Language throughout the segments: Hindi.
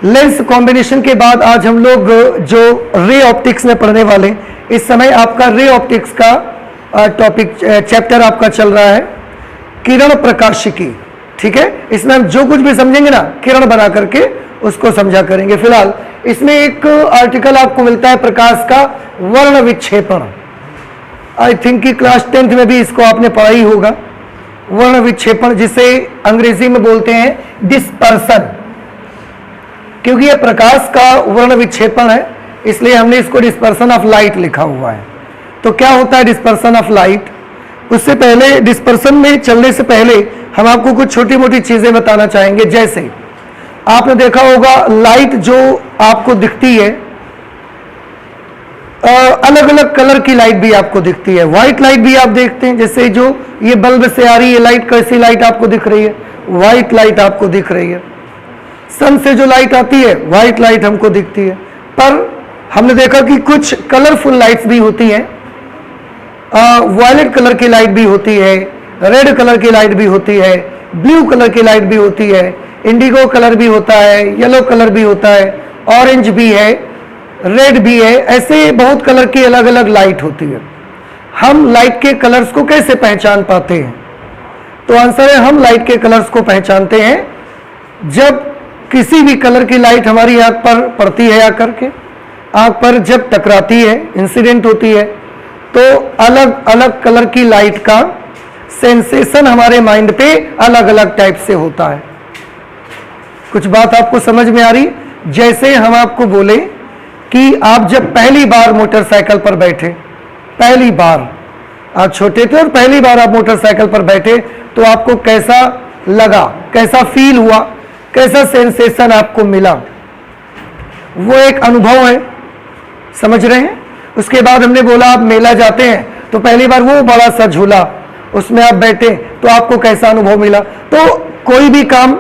लेंस कॉम्बिनेशन के बाद आज हम लोग जो रे ऑप्टिक्स में पढ़ने वाले, इस समय आपका रे ऑप्टिक्स का टॉपिक चैप्टर आपका चल रहा है किरण प्रकाशिकी। ठीक है, इसमें हम जो कुछ भी समझेंगे ना किरण बना करके उसको समझा करेंगे। फिलहाल इसमें एक आर्टिकल आपको मिलता है प्रकाश का वर्ण विक्षेपण। आई थिंक कि क्लास 10th में भी इसको आपने पढ़ा ही होगा। वर्ण विक्षेपण जिसे अंग्रेजी में बोलते हैं डिस्पर्सन, क्योंकि यह प्रकाश का वर्ण विक्षेपण है इसलिए हमने इसको डिस्पर्सन ऑफ लाइट लिखा हुआ है। तो क्या होता है डिस्पर्सन ऑफ लाइट? उससे पहले, डिस्पर्सन में चलने से पहले हम आपको कुछ छोटी मोटी चीजें बताना चाहेंगे। जैसे आपने देखा होगा लाइट जो आपको दिखती है, अलग अलग कलर की लाइट भी आपको दिखती है। व्हाइट लाइट भी आप देखते हैं, जैसे जो ये बल्ब से आ रही है लाइट, कैसी लाइट आपको दिख रही है? व्हाइट लाइट आपको दिख रही है। सन से जो लाइट आती है व्हाइट लाइट हमको दिखती है। पर हमने देखा कि कुछ कलरफुल लाइट्स भी होती हैं, वायलेट कलर की लाइट भी होती है, रेड कलर की लाइट भी होती है, ब्लू कलर की लाइट भी होती है, इंडिगो कलर भी होता है, येलो कलर भी होता है, ऑरेंज भी है, रेड भी है। ऐसे बहुत कलर की अलग अलग लाइट होती है। हम लाइट के कलर्स को कैसे पहचान पाते हैं? तो आंसर है हम लाइट के कलर्स को पहचानते हैं जब किसी भी कलर की लाइट हमारी आंख पर पड़ती है, आकर के आंख पर जब टकराती है, इंसिडेंट होती है, तो अलग अलग कलर की लाइट का सेंसेशन हमारे माइंड पे अलग अलग टाइप से होता है। कुछ बात आपको समझ में आ रही? जैसे हम आपको बोले कि आप जब पहली बार मोटरसाइकिल पर बैठे, पहली बार आप छोटे थे और पहली बार आप मोटरसाइकिल पर बैठे, तो आपको कैसा लगा, कैसा फील हुआ, कैसा सेंसेशन आपको मिला? वो एक अनुभव है, समझ रहे हैं? उसके बाद हमने बोला आप मेला जाते हैं तो पहली बार वो बड़ा सा झूला, उसमें आप बैठे तो आपको कैसा अनुभव मिला? तो कोई भी काम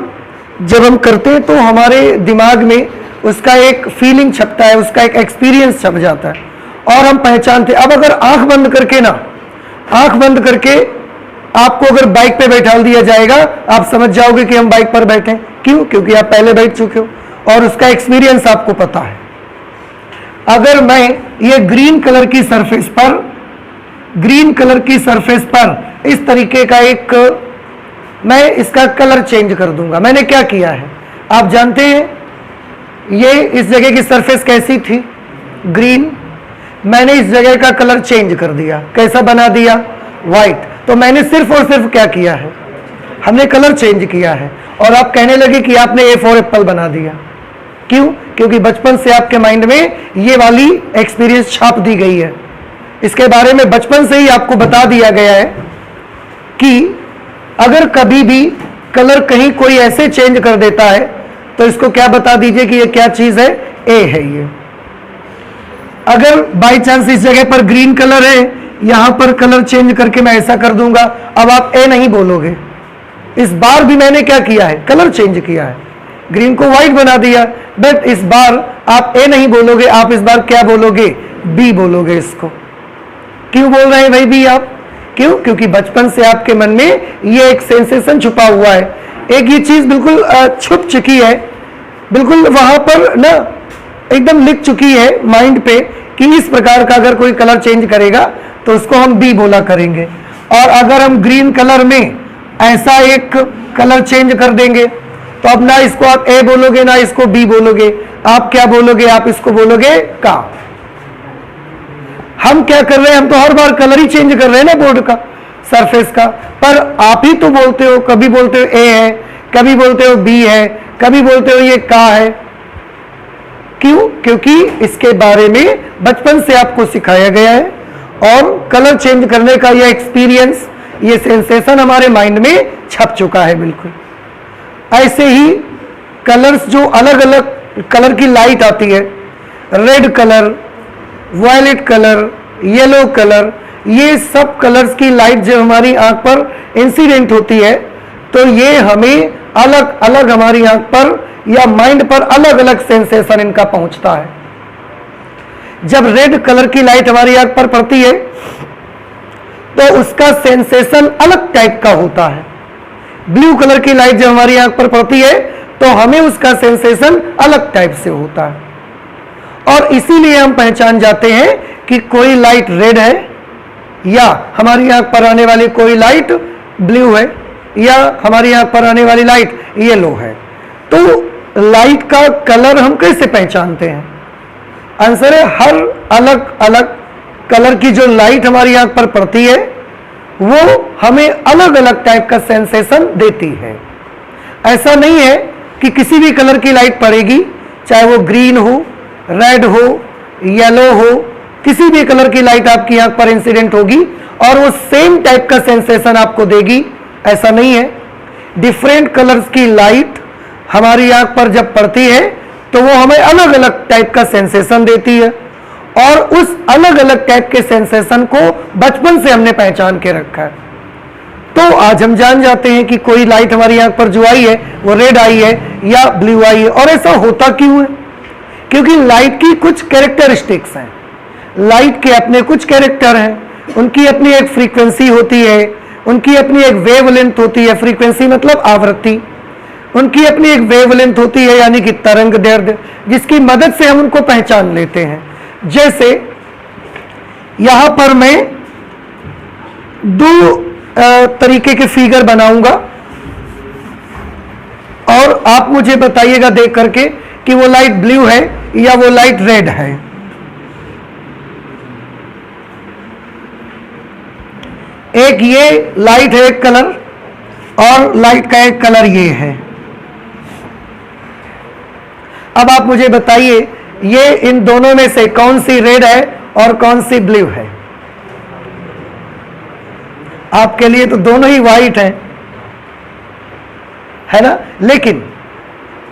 जब हम करते हैं तो हमारे दिमाग में उसका एक फीलिंग छपता है, उसका एक एक्सपीरियंस छप जाता है और हम पहचानते। अब अगर आंख बंद करके ना, आंख बंद करके आपको अगर बाइक पे बैठा दिया जाएगा, आप समझ जाओगे कि हम बाइक पर बैठे। क्यों? क्योंकि आप पहले बैठ चुके हो और उसका एक्सपीरियंस आपको पता है। अगर मैं ये ग्रीन कलर की सरफेस पर, ग्रीन कलर की सरफेस पर इस तरीके का एक, मैं इसका कलर चेंज कर दूंगा। मैंने क्या किया है आप जानते हैं? ये इस जगह की सरफेस कैसी थी? ग्रीन। मैंने इस जगह का कलर चेंज कर दिया। कैसा बना दिया? व्हाइट। तो मैंने सिर्फ और सिर्फ क्या किया है? हमने कलर चेंज किया है। और आप कहने लगे कि आपने ए फॉर एप्पल बना दिया। क्यों? क्योंकि बचपन से आपके माइंड में ये वाली एक्सपीरियंस छाप दी गई है। इसके बारे में बचपन से ही आपको बता दिया गया है कि अगर कभी भी कलर कहीं कोई ऐसे चेंज कर देता है तो इसको क्या बता दीजिए कि ये क्या चीज है? ए है ये। अगर बाई चांस इस जगह पर ग्रीन कलर है, यहां पर कलर चेंज करके मैं ऐसा कर दूंगा, अब आप ए नहीं बोलोगे। इस बार भी मैंने क्या किया है? कलर चेंज किया है, ग्रीन को व्हाइट बना दिया। बट इस बार आप ए नहीं बोलोगे, आप इस बार क्या बोलोगे? बी बोलोगे। इसको क्यों बोल रहे हैं भाई बी आप? क्यों? क्योंकि बचपन से आपके मन में ये एक सेंसेशन छुपा हुआ है, एक ये चीज बिल्कुल छुप चुकी है, बिल्कुल वहां पर ना एकदम लिख चुकी है माइंड पे कि इस प्रकार का अगर कोई कलर चेंज करेगा तो उसको हम बी बोला करेंगे। और अगर हम ग्रीन कलर में ऐसा एक कलर चेंज कर देंगे तो अब ना इसको आप ए बोलोगे ना इसको बी बोलोगे, आप क्या बोलोगे? आप इसको बोलोगे का। हम क्या कर रहे हैं? हम तो हर बार कलर ही चेंज कर रहे हैं ना बोर्ड का, सरफेस का। पर आप ही तो बोलते हो, कभी बोलते हो ए है, कभी बोलते हो बी है, कभी बोलते हो ये का है। क्यों? क्योंकि इसके बारे में बचपन से आपको सिखाया गया है और कलर चेंज करने का ये एक्सपीरियंस, ये सेंसेशन हमारे माइंड में छप चुका है बिल्कुल। ऐसे ही कलर्स, जो अलग अलग कलर की लाइट आती है, red colour, violet colour, yellow colour, ये सब कलर्स की लाइट जब हमारी आंख पर इंसिडेंट होती है तो ये हमें अलग अलग हमारी आंख पर या माइंड पर अलग अलग सेंसेशन इनका पहुंचता है। जब रेड कलर की लाइट हमारी आंख पर पड़ती है तो उसका सेंसेशन अलग टाइप का होता है। ब्लू कलर की लाइट जब हमारी आंख पर पड़ती है तो हमें उसका सेंसेशन अलग टाइप से होता है। और इसीलिए हम पहचान जाते हैं कि कोई लाइट रेड है, या हमारी आंख पर आने वाली कोई लाइट ब्लू है, या हमारी आंख पर आने वाली लाइट येलो है। तो लाइट का कलर हम कैसे पहचानते हैं? आंसर है, हर अलग अलग कलर की जो लाइट हमारी आंख पर पड़ती है वो हमें अलग अलग टाइप का सेंसेशन देती है। ऐसा नहीं है कि किसी भी कलर की लाइट पड़ेगी, चाहे वो ग्रीन हो, रेड हो, येलो हो, किसी भी कलर की लाइट आपकी आंख पर इंसिडेंट होगी और वो सेम टाइप का सेंसेशन आपको देगी, ऐसा नहीं है। डिफरेंट कलर्स की लाइट हमारी आंख पर जब पड़ती है तो वो हमें अलग अलग टाइप का सेंसेशन देती है, और उस अलग अलग टाइप के सेंसेशन को बचपन से हमने पहचान के रखा है। तो आज हम जान जाते हैं कि कोई लाइट हमारी आंख पर जो आई है वो रेड आई है या ब्लू आई है। और ऐसा होता क्यों है? क्योंकि लाइट की कुछ कैरेक्टरिस्टिक्स हैं, लाइट के अपने कुछ कैरेक्टर हैं, उनकी अपनी एक फ्रीक्वेंसी होती है, उनकी अपनी एक वेवलेंथ होती है। फ्रीक्वेंसी मतलब आवृत्ति। उनकी अपनी एक वेवलेंथ होती है, यानी कि तरंग दैर्ध्य, जिसकी मदद से हम उनको पहचान लेते हैं। जैसे यहां पर मैं दो तरीके के फिगर बनाऊंगा और आप मुझे बताइएगा देख करके कि वो लाइट ब्लू है या वो लाइट रेड है। एक ये लाइट है एक कलर, और लाइट का एक कलर ये है। अब आप मुझे बताइए ये इन दोनों में से कौन सी रेड है और कौन सी ब्लू है? आपके लिए तो दोनों ही वाइट है ना? लेकिन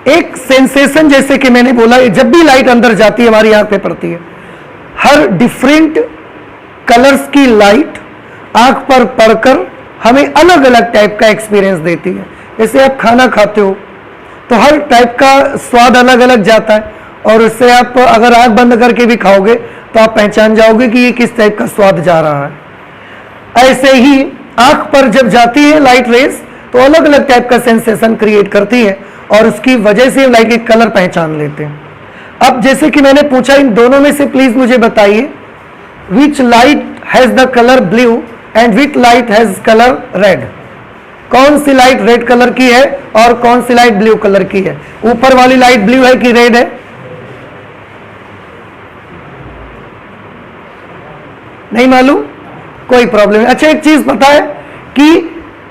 एक सेंसेशन, जैसे कि मैंने बोला, जब भी लाइट अंदर जाती है हमारी आंख पे पड़ती है, हर डिफरेंट कलर्स की लाइट आंख पर पड़कर हमें अलग अलग टाइप का एक्सपीरियंस देती है। जैसे आप खाना खाते हो तो हर टाइप का स्वाद अलग अलग जाता है, और उससे आप अगर आंख बंद करके भी खाओगे तो आप पहचान जाओगे कि ये किस टाइप का स्वाद जा रहा है। ऐसे ही आंख पर जब जाती है लाइट रेस तो अलग अलग टाइप का सेंसेशन क्रिएट करती है, और उसकी वजह से लाइट के कलर पहचान लेते हैं। अब जैसे कि मैंने पूछा, इन दोनों में से प्लीज मुझे बताइए which light has the colour blue and which light has colour red. कौन सी लाइट रेड कलर की है और कौन सी लाइट ब्लू कलर की है? ऊपर वाली लाइट ब्लू है कि रेड है? नहीं मालूम? कोई प्रॉब्लम नहीं। अच्छा, एक चीज पता है कि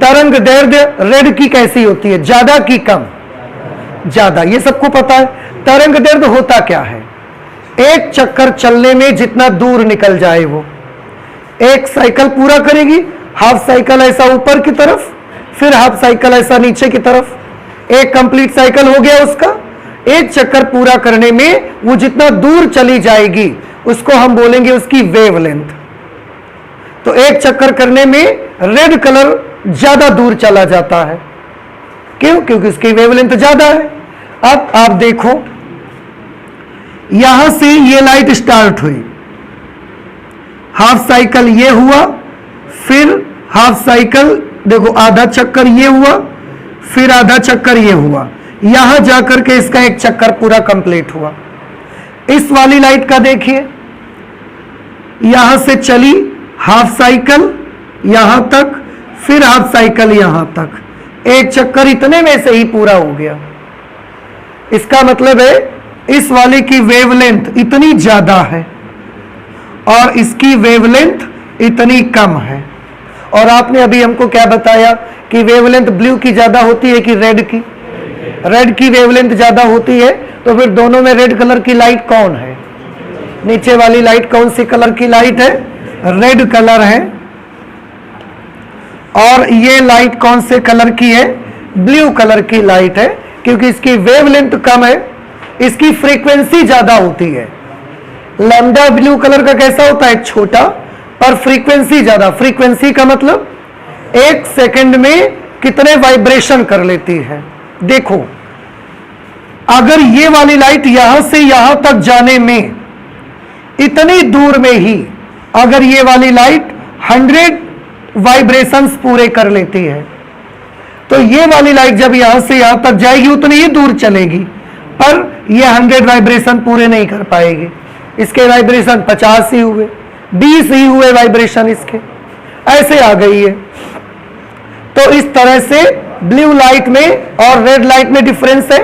तरंग दैर्ध्य रेड की कैसी होती है, ज्यादा की कम? ज्यादा। ये सबको पता है। तरंग दैर्ध्य होता क्या है? एक चक्कर चलने में जितना दूर निकल जाए वो, एक साइकिल पूरा करेगी, हाफ साइकिल ऐसा ऊपर की तरफ, फिर हाफ साइकिल ऐसा नीचे की तरफ, एक कंप्लीट साइकिल हो गया उसका। एक चक्कर पूरा करने में वो जितना दूर चली जाएगी उसको हम बोलेंगे उसकी वेवलेंथ। तो एक चक्कर करने में रेड कलर ज्यादा दूर चला जाता है। क्यों? क्योंकि उसकी वेवलेंथ ज्यादा है। अब आप देखो, यहां से ये लाइट स्टार्ट हुई, हाफ साइकिल ये हुआ, फिर हाफ साइकिल, देखो आधा चक्कर ये हुआ, फिर आधा चक्कर ये हुआ, यहां जाकर के इसका एक चक्कर पूरा कंप्लीट हुआ। इस वाली लाइट का देखिए, यहां से चली हाफ साइकिल यहां तक, फिर हाफ साइकिल यहां तक, एक चक्कर इतने में से ही पूरा हो गया। इसका मतलब है इस वाले की वेवलेंथ इतनी ज्यादा है और इसकी वेवलेंथ इतनी कम है। और आपने अभी हमको क्या बताया कि वेवलेंथ ब्लू की ज्यादा होती है कि रेड की? रेड की वेवलेंथ ज्यादा होती है। तो फिर दोनों में रेड कलर की लाइट कौन है? नीचे वाली लाइट कौन सी कलर की लाइट है? रेड कलर है। और ये लाइट कौन से कलर की है? ब्लू कलर की लाइट है, क्योंकि इसकी वेवलेंथ कम है, इसकी फ्रीक्वेंसी ज्यादा होती है। लैम्डा ब्लू कलर का कैसा होता है? छोटा, पर फ्रीक्वेंसी ज्यादा। फ्रीक्वेंसी का मतलब एक सेकंड में कितने वाइब्रेशन कर लेती है। देखो, अगर ये वाली लाइट यहां से यहां तक जाने में इतनी दूर में ही अगर ये वाली लाइट 100 वाइब्रेशंस पूरे कर लेती है, तो ये वाली लाइट जब यहां से यहां तक जाएगी उतनी ही दूर चलेगी, पर ये 100 वाइब्रेशन पूरे नहीं कर पाएगी। इसके वाइब्रेशन 50 ही हुए, 20 ही हुए वाइब्रेशन इसके, ऐसे आ गई है। तो इस तरह से ब्लू लाइट में और रेड लाइट में डिफरेंस है।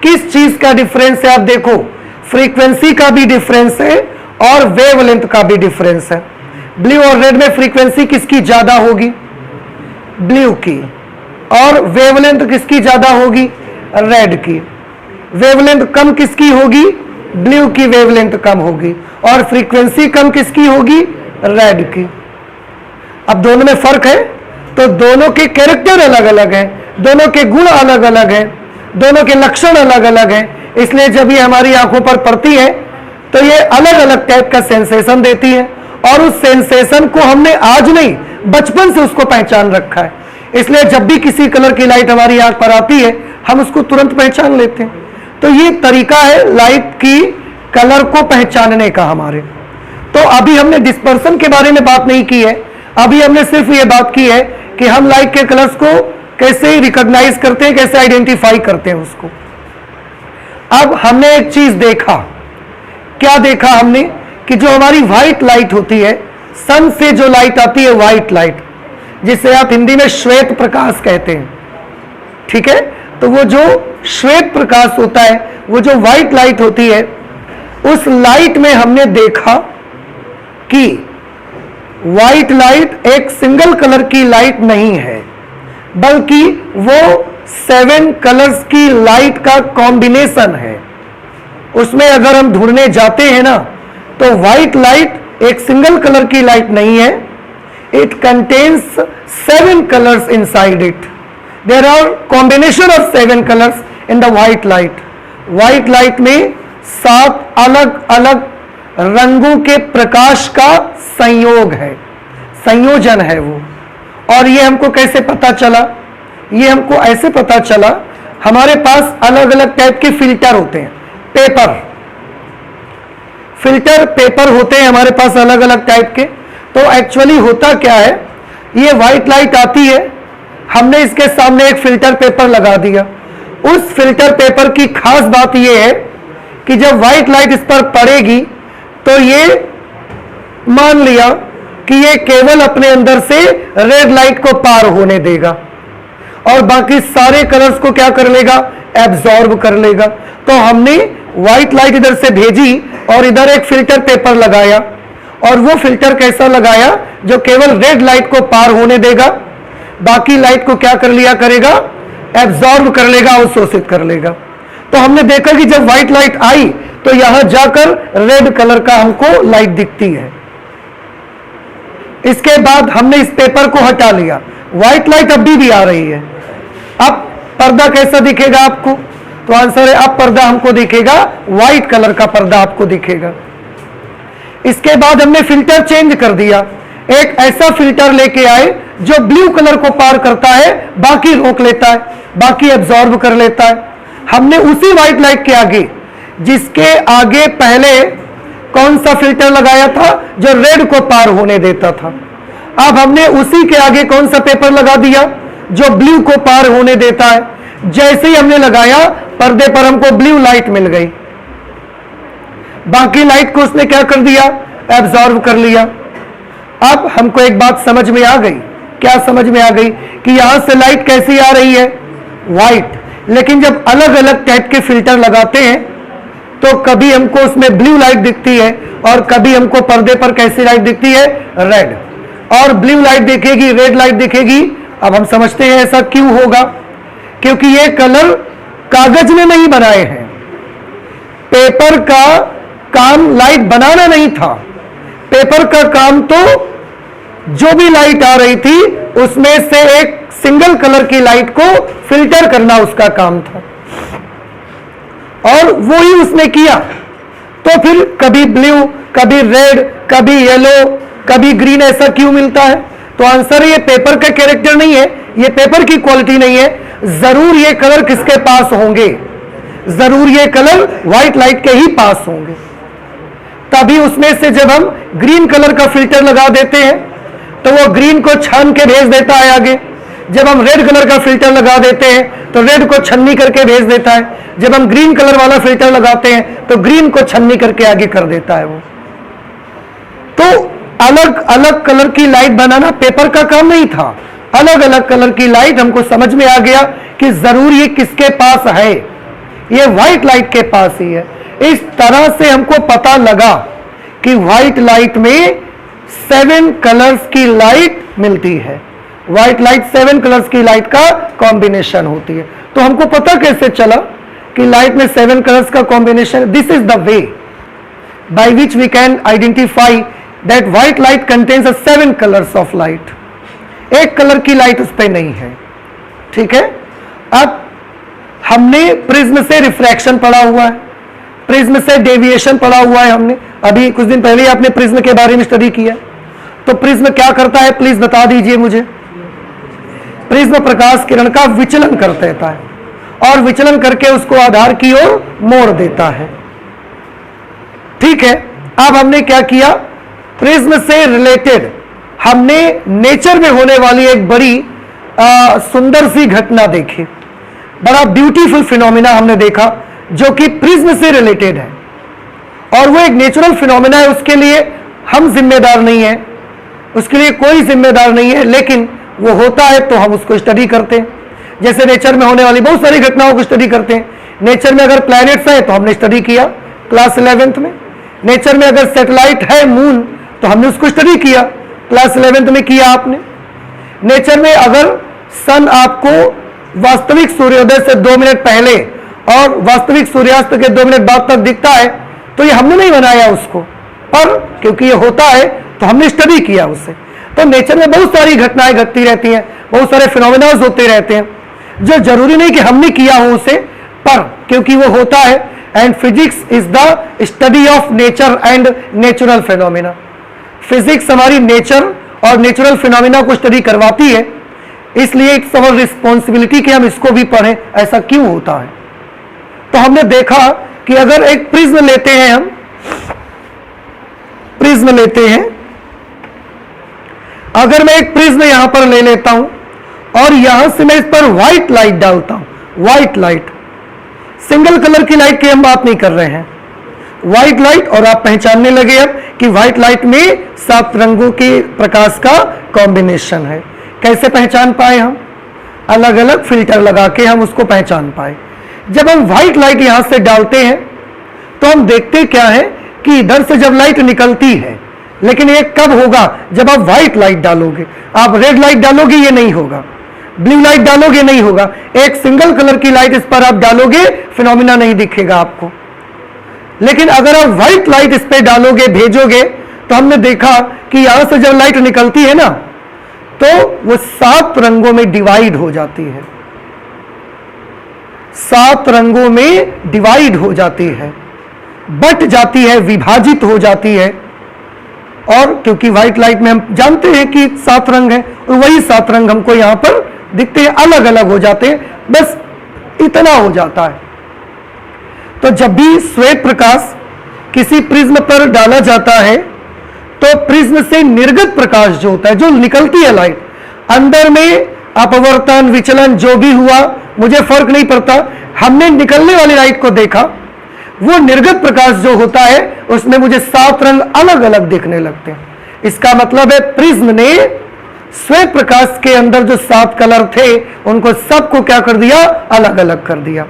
किस चीज का डिफरेंस है? आप देखो, फ्रीक्वेंसी का भी डिफरेंस है और वेवलेंथ का भी डिफरेंस है। ब्लू और रेड में फ्रीक्वेंसी किसकी ज्यादा होगी? ब्लू की। और वेवलेंथ किसकी ज्यादा होगी? रेड की। वेवलेंथ कम किसकी होगी? ब्लू की वेवलेंथ कम होगी। और फ्रीक्वेंसी कम किसकी होगी? रेड की। अब दोनों में फर्क है, तो दोनों के कैरेक्टर अलग अलग हैं, दोनों के गुण अलग अलग हैं, दोनों के लक्षण अलग अलग हैं। इसलिए जब ये हमारी आंखों पर पड़ती है तो ये अलग अलग टाइप का सेंसेशन देती है, और उस सेंसेशन को हमने आज नहीं, बचपन से उसको पहचान रखा है। इसलिए जब भी किसी कलर की लाइट हमारी आंख पर आती है हम उसको तुरंत पहचान लेते हैं। तो ये तरीका है लाइट की कलर को पहचानने का हमारे। तो अभी हमने डिस्पर्सन के बारे में बात नहीं की है, अभी हमने सिर्फ ये बात की है कि हम लाइट के कलर्स को कैसे रिकॉग्नाइज करते हैं, कैसे आइडेंटिफाई करते हैं उसको। अब हमने एक चीज देखा, क्या देखा हमने? कि जो हमारी व्हाइट लाइट होती है, सन से जो लाइट आती है व्हाइट लाइट, जिसे आप हिंदी में श्वेत प्रकाश कहते हैं, ठीक है? तो वो जो श्वेत प्रकाश होता है, वो जो व्हाइट लाइट होती है, उस लाइट में हमने देखा कि व्हाइट लाइट एक सिंगल कलर की लाइट नहीं है, बल्कि वो 7 कलर्स की लाइट का कॉम्बिनेशन है। उसमें अगर हम ढूंढने जाते हैं ना, तो व्हाइट लाइट एक सिंगल कलर की लाइट नहीं है, it contains 7 colours inside it. There are combination of 7 colours in the white light. White light में 7 अलग अलग रंगों के प्रकाश का संयोग है, संयोजन है वो। और ये हमको कैसे पता चला? ये हमको ऐसे पता चला, हमारे पास अलग अलग टाइप के फिल्टर होते हैं, पेपर, फिल्टर पेपर होते हैं हमारे पास अलग अलग टाइप के। तो एक्चुअली होता क्या है, ये व्हाइट लाइट आती है, हमने इसके सामने एक फिल्टर पेपर लगा दिया। उस फिल्टर पेपर की खास बात यह है कि जब व्हाइट लाइट इस पर पड़ेगी तो ये मान लिया कि ये केवल अपने अंदर से रेड लाइट को पार होने देगा और बाकी सारे कलर्स को क्या कर लेगा? एब्जॉर्ब कर लेगा। तो हमने व्हाइट लाइट इधर से भेजी और इधर एक फिल्टर पेपर लगाया, और वो फिल्टर कैसा लगाया? जो केवल रेड लाइट को पार होने देगा, बाकी लाइट को क्या कर लिया करेगा? एब्जॉर्ब कर लेगा, अवशोषित कर लेगा। तो हमने देखा कि जब व्हाइट लाइट आई तो यहां जाकर रेड कलर का हमको लाइट दिखती है। इसके बाद हमने इस पेपर को हटा लिया, व्हाइट लाइट अभी भी आ रही है। अब पर्दा कैसा दिखेगा आपको? तो आंसर है, अब पर्दा हमको दिखेगा व्हाइट कलर का पर्दा आपको दिखेगा। इसके बाद हमने फिल्टर चेंज कर दिया, एक ऐसा फिल्टर लेके आए जो ब्लू कलर को पार करता है, बाकी रोक लेता है, बाकी एब्जॉर्ब कर लेता है। हमने उसी व्हाइट लाइट के आगे, जिसके आगे पहले कौन सा फिल्टर लगाया था? जो रेड को पार होने देता था। अब हमने उसी के आगे कौन सा पेपर लगा दिया? जो ब्लू को पार होने देता है। जैसे ही हमने लगाया, पर्दे पर हमको ब्लू लाइट मिल गई, बाकी लाइट को उसने क्या कर दिया? एब्जॉर्ब कर लिया। अब हमको एक बात समझ में आ गई। क्या समझ में आ गई? कि यहां से लाइट कैसी आ रही है? व्हाइट। लेकिन जब अलग अलग टाइप के फिल्टर लगाते हैं तो कभी हमको उसमें ब्लू लाइट दिखती है और कभी हमको पर्दे पर कैसी लाइट दिखती है? रेड। और ब्लू लाइट दिखेगी, रेड लाइट दिखेगी। अब हम समझते हैं ऐसा क्यों होगा? क्योंकि ये कलर कागज में नहीं बनाए हैं। पेपर का काम लाइट बनाना नहीं था, पेपर का काम तो जो भी लाइट आ रही थी उसमें से एक सिंगल कलर की लाइट को फिल्टर करना उसका काम था, और वो ही उसने किया। तो फिर कभी ब्लू, कभी रेड, कभी येलो, कभी ग्रीन, ऐसा क्यों मिलता है? तो आंसर है, ये पेपर का कैरेक्टर नहीं है, ये पेपर की क्वालिटी नहीं है। जरूर ये कलर किसके पास होंगे? जरूर ये कलर व्हाइट लाइट के ही पास होंगे। तभी उसमें से जब हम ग्रीन कलर का फिल्टर लगा देते हैं तो वो ग्रीन को छान के भेज देता है आगे। जब हम रेड कलर का फिल्टर लगा देते हैं तो रेड को छन्नी करके भेज देता है, जब हम ग्रीन कलर वाला फिल्टर लगाते हैं तो ग्रीन को छन्नी करके आगे कर देता है वो। तो अलग अलग कलर की लाइट बनाना पेपर का काम नहीं था, अलग अलग कलर की लाइट हमको समझ में आ गया कि जरूर ये किसके पास है, ये व्हाइट लाइट के पास ही है। इस तरह से हमको पता लगा कि व्हाइट लाइट में 7 कलर्स की लाइट मिलती है। व्हाइट लाइट 7 कलर्स की लाइट का कॉम्बिनेशन होती है। तो हमको पता कैसे चला कि लाइट में 7 कलर्स का combination? This is the way by which we can identify that white light contains 7 colours of light. एक कलर की लाइट उस पर नहीं है, ठीक है। अब हमने प्रिज्म से रिफ्रैक्शन पढ़ा हुआ है, प्रिज्म से डेविएशन पढ़ा हुआ है हमने, अभी कुछ दिन पहले आपने प्रिज्म के बारे में स्टडी किया। तो प्रिज्म क्या करता है, प्लीज बता दीजिए मुझे। प्रिज्म प्रकाश किरण का विचलन कर देता है और विचलन करके उसको आधार की ओर मोड़ देता है, ठीक है। अब हमने क्या किया, प्रिज्म से रिलेटेड हमने नेचर में होने वाली एक बड़ी सुंदर सी घटना देखी, बड़ा ब्यूटीफुल फिनोमिना हमने देखा जो कि प्रिज्म से रिलेटेड है, और वो एक नेचुरल फिनोमिना है। उसके लिए हम जिम्मेदार नहीं है, उसके लिए कोई जिम्मेदार नहीं है, लेकिन वो होता है तो हम उसको स्टडी करते हैं। जैसे नेचर में होने वाली बहुत सारी घटनाओं को स्टडी करते हैं। नेचर में अगर प्लैनेट्स है तो हमने स्टडी किया क्लास 11th में। नेचर में अगर सैटेलाइट है मून तो हमने उसको स्टडी किया क्लास 11th में किया आपने। नेचर में अगर सन आपको वास्तविक सूर्योदय से 2 मिनट पहले और वास्तविक सूर्यास्त के 2 मिनट बाद तक दिखता है तो ये हमने नहीं बनाया उसको, पर क्योंकि ये होता है तो हमने स्टडी किया उसे। तो नेचर में बहुत सारी घटनाएं घटती रहती हैं, बहुत सारे फिनोमिनाज होते रहते हैं, जो जरूरी नहीं कि हमने किया हो उसे, पर क्योंकि वो होता है। And physics is the study of nature and natural phenomena. Physics हमारी नेचर और नेचुरल फिनोमिना को स्टडी करवाती है, इसलिए इट्स अवर रिस्पॉन्सिबिलिटी कि हम इसको भी पढ़ें। ऐसा क्यों होता है? तो हमने देखा कि अगर एक प्रिज्म लेते हैं, हम प्रिज्म लेते हैं, अगर मैं एक प्रिज्म यहां पर ले लेता हूं और यहां से मैं इस पर व्हाइट लाइट डालता हूं, व्हाइट लाइट, सिंगल कलर की लाइट की हम बात नहीं कर रहे हैं, व्हाइट लाइट, और आप पहचानने लगे अब कि व्हाइट लाइट में 7 रंगों के प्रकाश का कॉम्बिनेशन है। कैसे पहचान पाए हम? अलग अलग फिल्टर लगा के हम उसको पहचान पाए। जब हम व्हाइट लाइट यहां से डालते हैं तो हम देखते क्या है कि इधर से जब लाइट निकलती है, लेकिन ये कब होगा? जब आप व्हाइट लाइट डालोगे। आप रेड लाइट डालोगे ये नहीं होगा, ब्लू लाइट डालोगे नहीं होगा, एक सिंगल कलर की लाइट इस पर आप डालोगे फिनोमिना नहीं दिखेगा आपको। लेकिन अगर आप व्हाइट लाइट इस पर डालोगे, भेजोगे, तो हमने देखा कि यहां से जब लाइट निकलती है ना तो वो 7 रंगों में डिवाइड हो जाती है, 7 रंगों में डिवाइड हो जाती है, बट जाती है, विभाजित हो जाती है। और क्योंकि व्हाइट लाइट में हम जानते हैं कि 7 रंग हैं और वही 7 रंग हमको यहां पर दिखते हैं, अलग अलग हो जाते हैं, बस इतना हो जाता है। तो जब भी श्वेत प्रकाश किसी प्रिज्म पर डाला जाता है तो प्रिज्म से निर्गत प्रकाश जो होता है, जो निकलती है लाइट, अंदर में अपवर्तन विचलन जो भी हुआ मुझे फर्क नहीं पड़ता, हमने निकलने वाली लाइट को देखा, वो निर्गत प्रकाश जो होता है उसमें मुझे 7 रंग अलग अलग दिखने लगते हैं। इसका मतलब है प्रिज्म ने श्वेत प्रकाश के अंदर जो 7 कलर थे उनको सबको क्या कर दिया? अलग अलग कर दिया,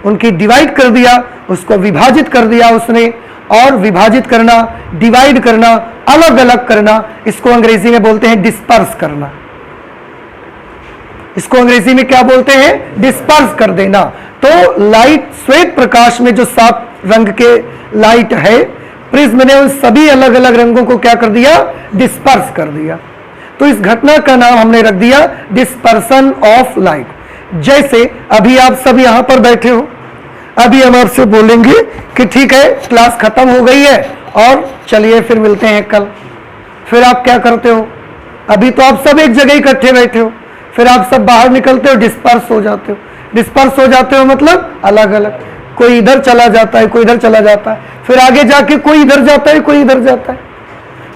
उनकी डिवाइड कर दिया, उसको विभाजित कर दिया उसने। और विभाजित करना, डिवाइड करना, अलग अलग करना, इसको अंग्रेजी में बोलते हैं डिस्पर्स करना। इसको अंग्रेजी में क्या बोलते हैं? डिस्पर्स कर देना। तो लाइट, श्वेत प्रकाश में जो 7 रंग के लाइट है, प्रिज्म ने उन सभी अलग अलग रंगों को क्या कर दिया? डिस्पर्स कर दिया। तो इस घटना का नाम हमने रख दिया डिस्पर्सन ऑफ लाइट। जैसे अभी आप सब यहां पर बैठे हो, अभी हम आपसे बोलेंगे कि ठीक है क्लास खत्म हो गई है और चलिए फिर मिलते हैं कल। फिर आप क्या करते हो? अभी तो आप सब एक जगह इकट्ठे बैठे हो, फिर आप सब बाहर निकलते हो, डिस्पर्स हो जाते हो। डिस्पर्स हो जाते हो मतलब अलग अलग, कोई इधर चला जाता है, कोई इधर चला जाता है, फिर आगे जाके कोई इधर जाता है, कोई इधर जाता है,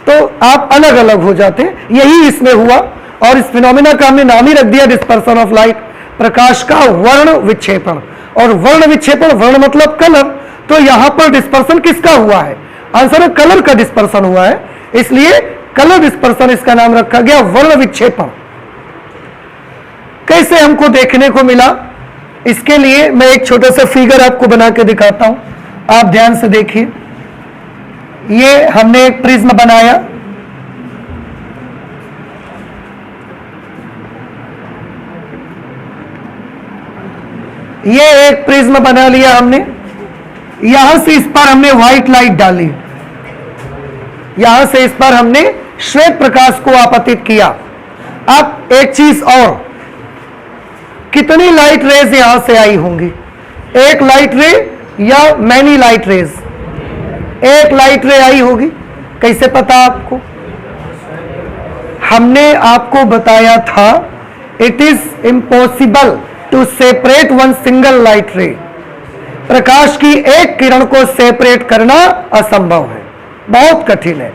तो आप अलग अलग हो जाते हैं। यही इसमें हुआ और इस फिनोमिना का हमने नाम ही रख दिया डिस्पर्सन ऑफ लाइट, प्रकाश का वर्ण विक्षेपण। और वर्ण विक्षेपण, वर्ण मतलब कलर, तो यहां पर डिस्पर्सन किसका हुआ है? आंसर है कलर का डिस्पर्सन हुआ है, इसलिए कलर डिस्पर्सन इसका नाम रखा गया वर्ण विक्षेपण। कैसे हमको देखने को मिला, इसके लिए मैं एक छोटा सा फिगर आपको बना के दिखाता हूं, आप ध्यान से देखिए। ये हमने एक प्रिज्म बनाया, ये एक प्रिज्म बना लिया हमने, यहां से इस पर हमने व्हाइट लाइट डाली, यहां से इस पर हमने श्वेत प्रकाश को आपतित किया। अब एक चीज और, कितनी लाइट रेज यहां से आई होंगी? एक लाइट रे या मैनी लाइट रेज? एक लाइट रे आई होगी। कैसे पता आपको? हमने आपको बताया था it is impossible to separate one single light ray. प्रकाश की एक किरण को सेपरेट करना असंभव है, बहुत कठिन है।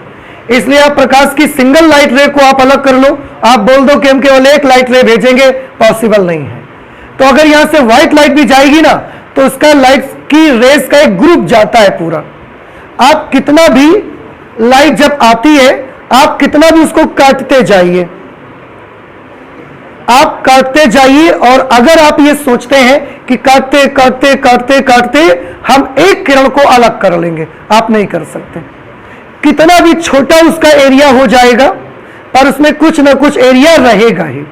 इसलिए आप प्रकाश की सिंगल लाइट रे को आप अलग कर लो, आप बोल दो कि हम केवल एक लाइट रे भेजेंगे, पॉसिबल नहीं है। तो अगर यहां से व्हाइट लाइट भी जाएगी ना, तो उसका लाइट की रेस का एक ग्रुप जाता है पूरा। आप कितना भी लाइट जब आती है, आप कितना भी उसको काटते जाइए, आप काटते जाइए, और अगर आप ये सोचते हैं कि काटते काटते काटते काटते हम एक किरण को अलग कर लेंगे, आप नहीं कर सकते। कितना भी छोटा उसका एरिया हो जाएगा, पर उसमें कुछ ना कुछ एरिया रहेगा ही,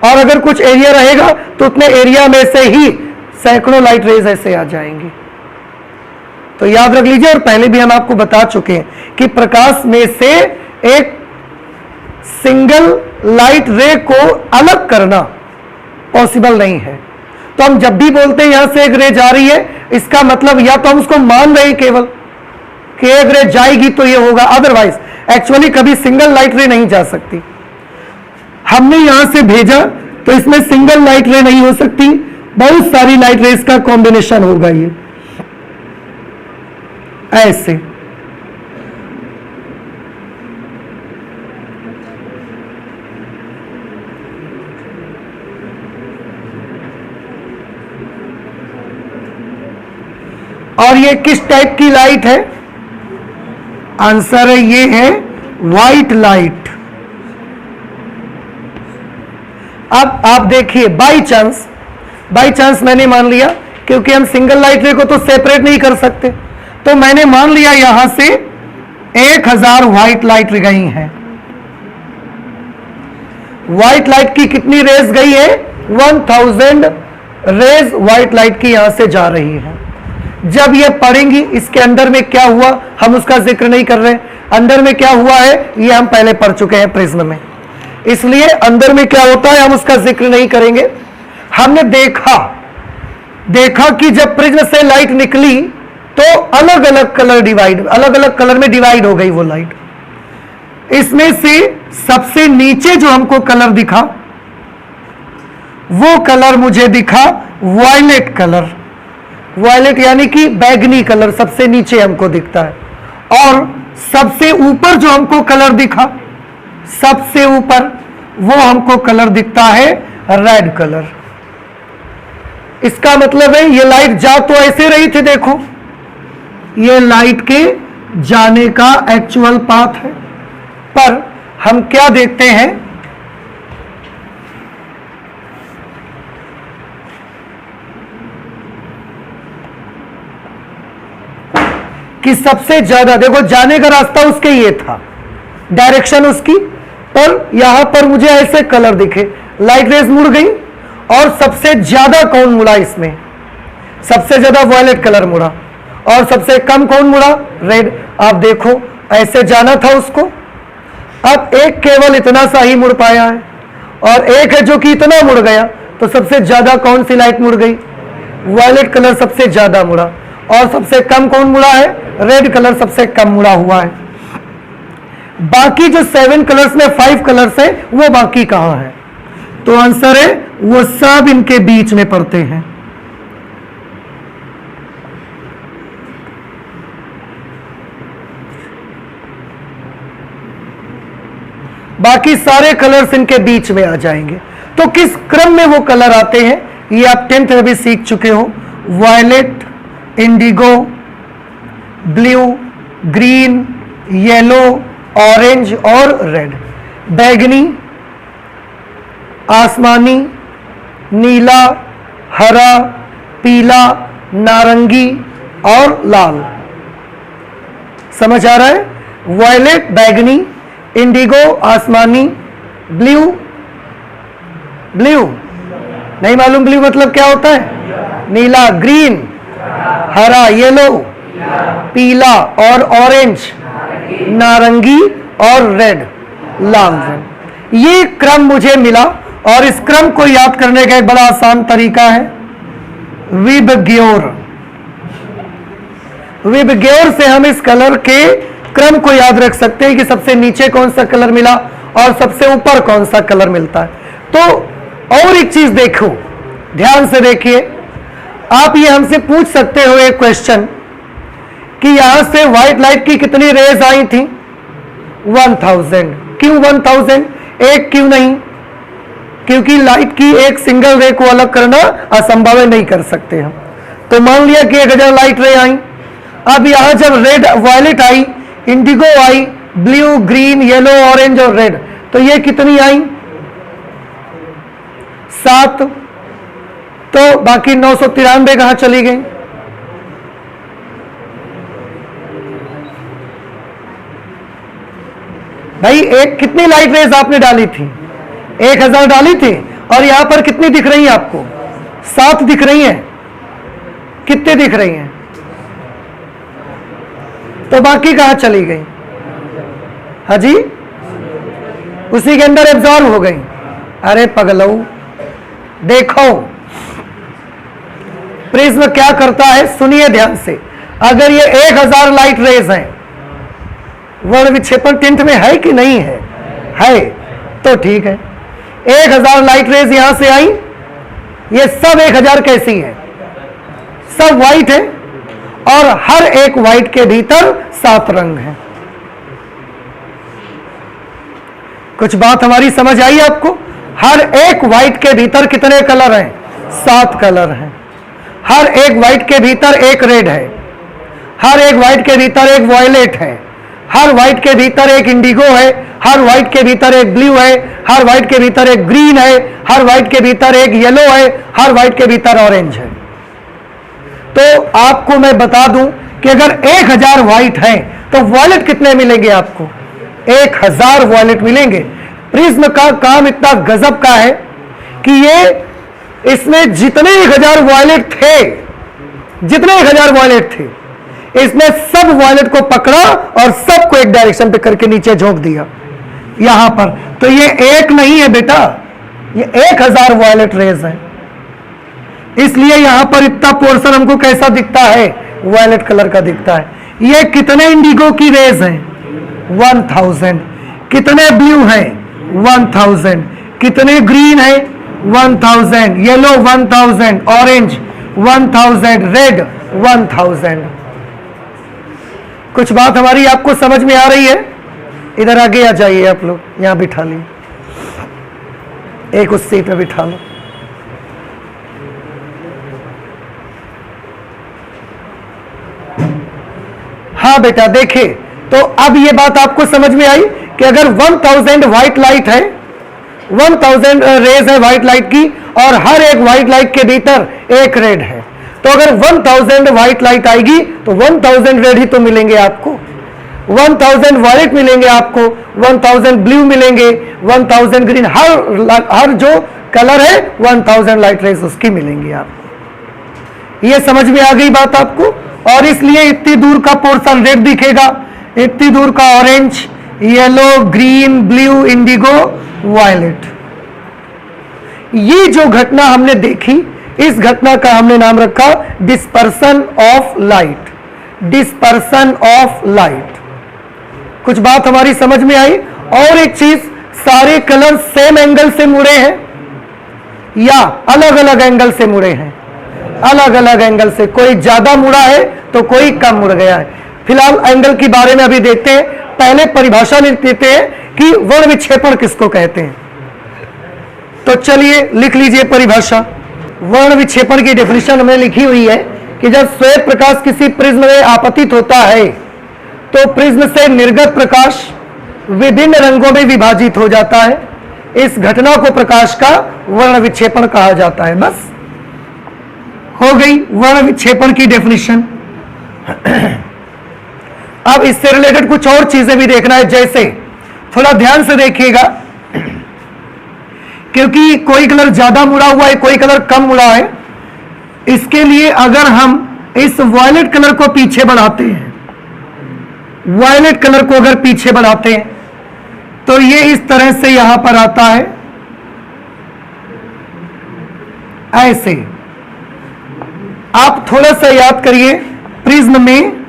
और अगर कुछ एरिया रहेगा तो उतने एरिया में से ही सैकड़ों लाइट रेज ऐसे आ जाएंगी। तो याद रख लीजिए, और पहले भी हम आपको बता चुके हैं कि प्रकाश में से एक सिंगल लाइट रे को अलग करना पॉसिबल नहीं है। तो हम जब भी बोलते हैं यहां से एक रे जा रही है, इसका मतलब या तो हम उसको मान रहे हैं केवल कि एक रे जाएगी तो ये होगा, अदरवाइज एक्चुअली कभी सिंगल लाइट रे नहीं जा सकती। हमने यहां से भेजा तो इसमें सिंगल लाइट रे नहीं हो सकती, बहुत सारी लाइट रेस का कॉम्बिनेशन होगा ये ऐसे। और ये किस टाइप की लाइट है? आंसर है ये है व्हाइट लाइट। अब आप देखिए, बाई चांस मैंने मान लिया, क्योंकि हम सिंगल लाइट रे को तो सेपरेट नहीं कर सकते, तो मैंने मान लिया यहां से 1000 व्हाइट लाइट गई हैं। व्हाइट लाइट की कितनी रेज गई है? 1000 रेज व्हाइट लाइट की यहां से जा रही है। जब ये पढ़ेंगी, इसके अंदर में क्या हुआ हम उसका जिक्र नहीं कर रहे। अंदर में क्या हुआ है ये हम पहले पढ़ चुके हैं प्रिज्म में, इसलिए अंदर में क्या होता है हम उसका जिक्र नहीं करेंगे। हमने देखा कि जब प्रिज्म से लाइट निकली तो अलग अलग कलर में डिवाइड हो गई वो लाइट। इसमें से सबसे नीचे जो हमको कलर दिखा, वो कलर मुझे दिखा वायलेट कलर। वायलेट यानी कि बैगनी कलर सबसे नीचे हमको दिखता है। और सबसे ऊपर जो हमको कलर दिखा, सबसे ऊपर वो हमको कलर दिखता है रेड कलर। इसका मतलब है ये लाइट जा तो ऐसे रही थी, देखो ये लाइट के जाने का एक्चुअल पाथ है, पर हम क्या देखते हैं कि सबसे ज्यादा देखो जाने का रास्ता उसके ये था, डायरेक्शन उसकी, पर यहां पर मुझे ऐसे कलर दिखे, लाइट रेज मुड़ गई। और सबसे ज्यादा कौन मुड़ा इसमें? सबसे ज्यादा वायलेट कलर मुड़ा, और सबसे कम कौन मुड़ा? रेड। आप देखो ऐसे जाना था उसको, अब एक केवल इतना सा ही मुड़ पाया है, और एक है जो कि इतना मुड़ गया। तो सबसे ज्यादा कौन सी लाइट मुड़ गई? वायलेट कलर सबसे ज्यादा मुड़ा, और सबसे कम कौन मुड़ा है? रेड कलर सबसे कम मुड़ा हुआ है। बाकी जो 7 कलर्स में 5 कलर्स है, वो बाकी कहां है? तो आंसर है वो सब इनके बीच में पड़ते हैं। बाकी सारे कलर्स इनके बीच में आ जाएंगे। तो किस क्रम में वो कलर आते हैं ये आप 10th में भी सीख चुके हो। Violet, indigo, blue, green, yellow, orange और रेड। बैगनी, आसमानी, नीला, हरा, पीला, नारंगी और लाल। समझ आ रहा है? वायलेट, बैगनी, इंडिगो, आसमानी, ब्लू, ब्लू नहीं मालूम ब्लू मतलब क्या होता है? नीला, ग्रीन, हरा, येलो, पीला और ऑरेंज, नारंगी और रेड, लाल रंग। ये क्रम मुझे मिला और इस क्रम को याद करने का एक बड़ा आसान तरीका है विबग्योर। विबग्योर से हम इस कलर के क्रम को याद रख सकते हैं कि सबसे नीचे कौन सा कलर मिला और सबसे ऊपर कौन सा कलर मिलता है। तो और एक चीज देखो, ध्यान से देखिए, आप ये हमसे पूछ सकते हो एक क्वेश्चन कि यहां से व्हाइट लाइट की कितनी रेज आई थी? 1000। क्यों 1000? एक क्यों नहीं? क्योंकि लाइट की एक सिंगल रे को अलग करना असंभव है, नहीं कर सकते हम। तो मान लिया कि 1000 लाइट रे आई। अब यहां जब रेड वायलेट आई, इंडिगो आई, ब्लू, ग्रीन, येलो, ऑरेंज और रेड, तो ये कितनी आई? 7। तो बाकी 993 कहां चली गई? भाई एक कितनी लाइट रेज आपने डाली थी? 1000 डाली थी और यहां पर कितनी दिख रही है आपको? 7 दिख रही हैं। कितने दिख रही हैं? तो बाकी कहां चली गई? हाँ जी, उसी के अंदर एब्जॉर्ब हो गई। अरे पगलऊ, देखो प्रिज्म क्या करता है, सुनिए ध्यान से। अगर ये 1000 लाइट रेज हैं, वर्ण विक्षेपण 10th में है कि नहीं है? है। तो ठीक है, 1000 लाइट रेज यहां से आई, ये सब 1000 कैसी है? सब व्हाइट है और हर एक व्हाइट के भीतर 7 रंग हैं। कुछ बात हमारी समझ आई आपको? हर एक व्हाइट के भीतर कितने कलर हैं? 7 कलर हैं। हर एक व्हाइट के भीतर एक रेड है, हर एक व्हाइट के भीतर एक वॉयलेट है, हर व्हाइट के भीतर एक इंडिगो है, हर व्हाइट के भीतर एक ब्लू है, हर व्हाइट के भीतर एक ग्रीन है, हर व्हाइट के भीतर एक येलो है, हर व्हाइट के भीतर ऑरेंज है। तो आपको मैं बता दूं कि अगर 1000 व्हाइट है तो वॉयलेट कितने मिलेंगे आपको? 1000 वॉयलेट मिलेंगे। प्रिज्म का काम इतना गजब का है कि ये इसमें जितने 1000 वॉयलेट थे, जितने 1000 वॉयलेट थे, इसने सब वॉयलेट को पकड़ा और सबको एक डायरेक्शन पे करके नीचे झोंक दिया यहां पर। तो ये एक नहीं है बेटा, ये 1000 वॉयलेट रेज है। इसलिए यहां पर इतना पोर्शन हमको कैसा दिखता है? वॉयलेट कलर का दिखता है। ये कितने इंडिगो की रेज हैं? 1000। कितने ब्लू हैं? 1000। कितने ग्रीन है? 1000। Yellow 1000, orange 1000, red 1000। कुछ बात हमारी आपको समझ में आ रही है? इधर आगे आ जाइए आप लोग, यहां बिठा ली, एक उस सीट में बिठा लो। हाँ बेटा देखिए, तो अब ये बात आपको समझ में आई कि अगर 1000 व्हाइट लाइट है, 1000 रेज है व्हाइट लाइट की और हर एक व्हाइट लाइट के भीतर एक रेड है, तो अगर 1000 व्हाइट लाइट आएगी तो 1000 रेड ही तो मिलेंगे आपको, 1000 वॉयलेट मिलेंगे आपको, 1000 ब्लू मिलेंगे, 1000 ग्रीन, हर जो कलर है 1000 लाइट रेज उसकी मिलेंगी आपको। ये समझ में आ गई बात आपको? और इसलिए इतनी दूर का पोर्शन रेड दिखेगा, इतनी दूर का orange, yellow, green, blue, indigo, violet. ये जो घटना हमने देखी, इस घटना का हमने नाम रखा dispersion of light. Dispersion of light. कुछ बात हमारी समझ में आई? और एक चीज, सारे कलर सेम एंगल से मुड़े हैं या अलग अलग एंगल से मुड़े हैं? अलग अलग एंगल से, कोई ज्यादा मुड़ा है तो कोई कम मुड़ गया है। फिलहाल एंगल के बारे में अभी देखते हैं। पहले परिभाषा लिख देते हैं कि वर्ण विक्षेपण किसको कहते हैं। तो चलिए लिख लीजिए परिभाषा। वर्ण विक्षेपण की डेफिनेशन हमने लिखी हुई है कि जब श्वेत प्रकाश किसी प्रिज्म में आपतित होता है तो प्रिज्म से निर्गत प्रकाश विभिन्न रंगों में विभाजित हो जाता है। इस घटना को प्रकाश का वर्ण विक्षेपण कहा जाता है। बस हो गई वर्ण विक्षेपण की डेफिनेशन। अब इससे रिलेटेड कुछ और चीजें भी देखना है, जैसे थोड़ा ध्यान से देखिएगा क्योंकि कोई कलर ज्यादा मुड़ा हुआ है, कोई कलर कम मुड़ा है। इसके लिए अगर हम इस वायलेट कलर को पीछे बढ़ाते हैं, वायलेट कलर को अगर पीछे बढ़ाते हैं तो ये इस तरह से यहां पर आता है, ऐसे। आप थोड़ा सा याद करिए, प्रिज्म में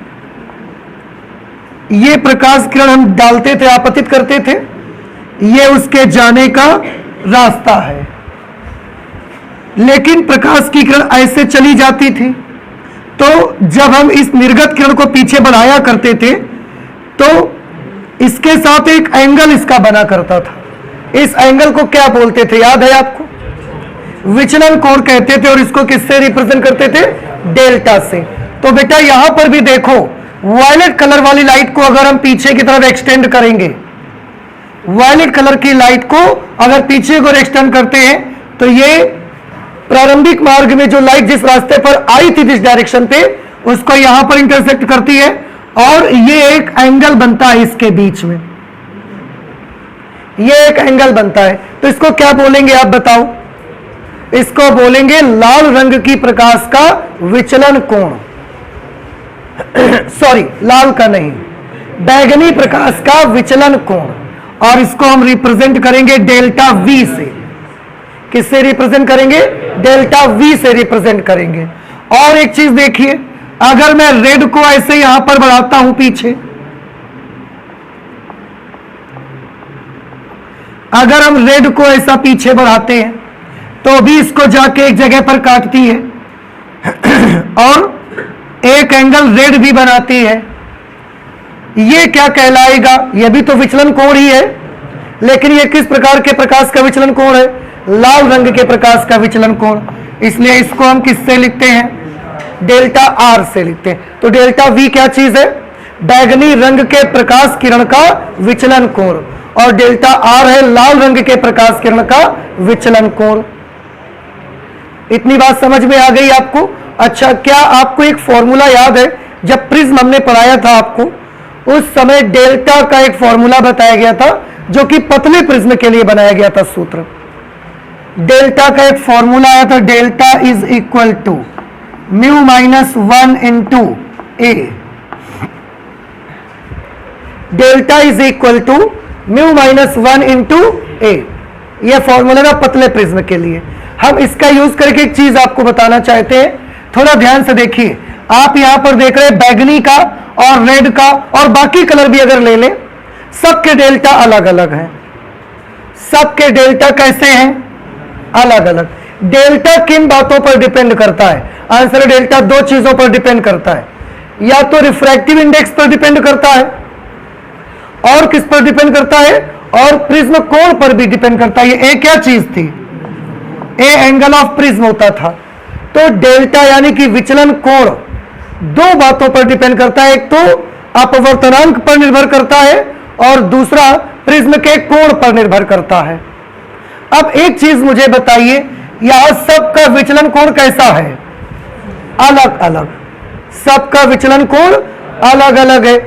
ये प्रकाश किरण हम डालते थे, आपतित करते थे, ये उसके जाने का रास्ता है। लेकिन प्रकाश की किरण ऐसे चली जाती थी, तो जब हम इस निर्गत किरण को पीछे बढ़ाया करते थे तो इसके साथ एक एंगल इसका बना करता था। इस एंगल को क्या बोलते थे, याद है आपको? विचलन कोण कहते थे। और इसको किससे रिप्रेजेंट करते थे? डेल्टा से। तो बेटा यहां पर भी देखो, वायलेट कलर वाली लाइट को अगर हम पीछे की तरफ एक्सटेंड करेंगे, वायलेट कलर की लाइट को अगर पीछे को एक्सटेंड करते हैं तो ये प्रारंभिक मार्ग में जो लाइट जिस रास्ते पर आई थी जिस डायरेक्शन पे, उसको यहां पर इंटरसेक्ट करती है और ये एक एंगल बनता है इसके बीच में, ये एक एंगल बनता है। तो इसको क्या बोलेंगे आप बताओ? इसको बोलेंगे लाल रंग की प्रकाश का विचलन कोण। सॉरी, लाल का नहीं, बैगनी प्रकाश का विचलन कोण। और इसको हम रिप्रेजेंट करेंगे डेल्टा वी से। किससे रिप्रेजेंट करेंगे? डेल्टा वी से रिप्रेजेंट करेंगे। और एक चीज देखिए, अगर मैं रेड को ऐसे यहां पर बढ़ाता हूं पीछे, अगर हम रेड को ऐसा पीछे बढ़ाते हैं तो भी इसको जाके एक जगह पर काटती है और एक एंगल रेड भी बनाती है। ये क्या कहलाएगा? यह भी तो विचलन कोण ही है, लेकिन ये किस प्रकार के प्रकाश का विचलन कोण है? लाल रंग के प्रकाश का विचलन कोण। इसलिए इसको हम किससे लिखते हैं? डेल्टा आर से लिखते हैं। तो डेल्टा वी क्या चीज है? बैगनी रंग के प्रकाश किरण का विचलन कोण। और डेल्टा आर है लाल रंग के प्रकाश किरण का विचलन कोण। इतनी बात समझ में आ गई आपको? अच्छा, क्या आपको एक फॉर्मूला याद है? जब प्रिज्म हमने पढ़ाया था आपको, उस समय डेल्टा का एक फॉर्मूला बताया गया था जो कि पतले प्रिज्म के लिए बनाया गया था। सूत्र डेल्टा का एक फॉर्मूला आया था, delta is equal to mu minus 1 into A. Delta is equal to mu minus 1 into A. यह फॉर्मूला था पतले प्रिज्म के लिए। हम इसका यूज करके एक चीज आपको बताना चाहते हैं, थोड़ा ध्यान से देखिए। आप यहां पर देख रहे हैं बैगनी का और रेड का और बाकी कलर भी अगर ले लें, सबके डेल्टा अलग अलग हैं। सबके डेल्टा कैसे हैं? अलग अलग। डेल्टा किन बातों पर डिपेंड करता है? आंसर डेल्टा दो चीजों पर डिपेंड करता है, या तो रिफ्रैक्टिव इंडेक्स पर डिपेंड करता है और किस पर डिपेंड करता है? और प्रिज्म कोण पर भी डिपेंड करता है। ये ए क्या चीज थी? ए एंगल ऑफ प्रिज्म होता था। तो डेल्टा यानी कि विचलन कोण दो बातों पर डिपेंड करता है, एक तो अपवर्तनांक पर निर्भर करता है और दूसरा प्रिज्म के कोण पर निर्भर करता है। अब एक चीज मुझे बताइए, यहां सबका विचलन कोण कैसा है? अलग अलग। सबका विचलन कोण अलग अलग है।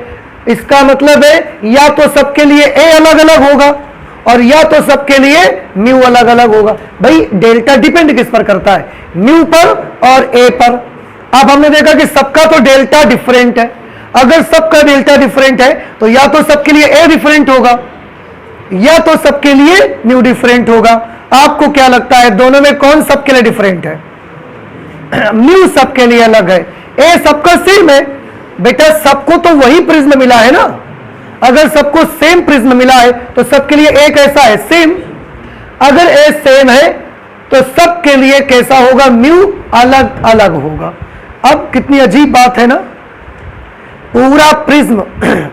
इसका मतलब है या तो सबके लिए ए अलग अलग होगा और या तो सबके लिए म्यू अलग अलग होगा। भाई डेल्टा डिपेंड किस पर करता है? म्यू पर और ए पर। अब हमने देखा कि सबका तो डेल्टा डिफरेंट है। अगर सबका डेल्टा डिफरेंट है तो या तो सबके लिए ए डिफरेंट होगा या तो सबके लिए म्यू डिफरेंट होगा। आपको क्या लगता है दोनों में कौन सबके लिए डिफरेंट है? म्यू सबके लिए अलग है, ए सबका सेम है। बेटा सबको तो वही प्रिज्म मिला है ना। अगर सबको सेम प्रिज्म मिला है तो सबके लिए ए कैसा है? सेम। अगर ए सेम है तो सबके लिए कैसा होगा? म्यू अलग अलग होगा। अब कितनी अजीब बात है ना। पूरा प्रिज्म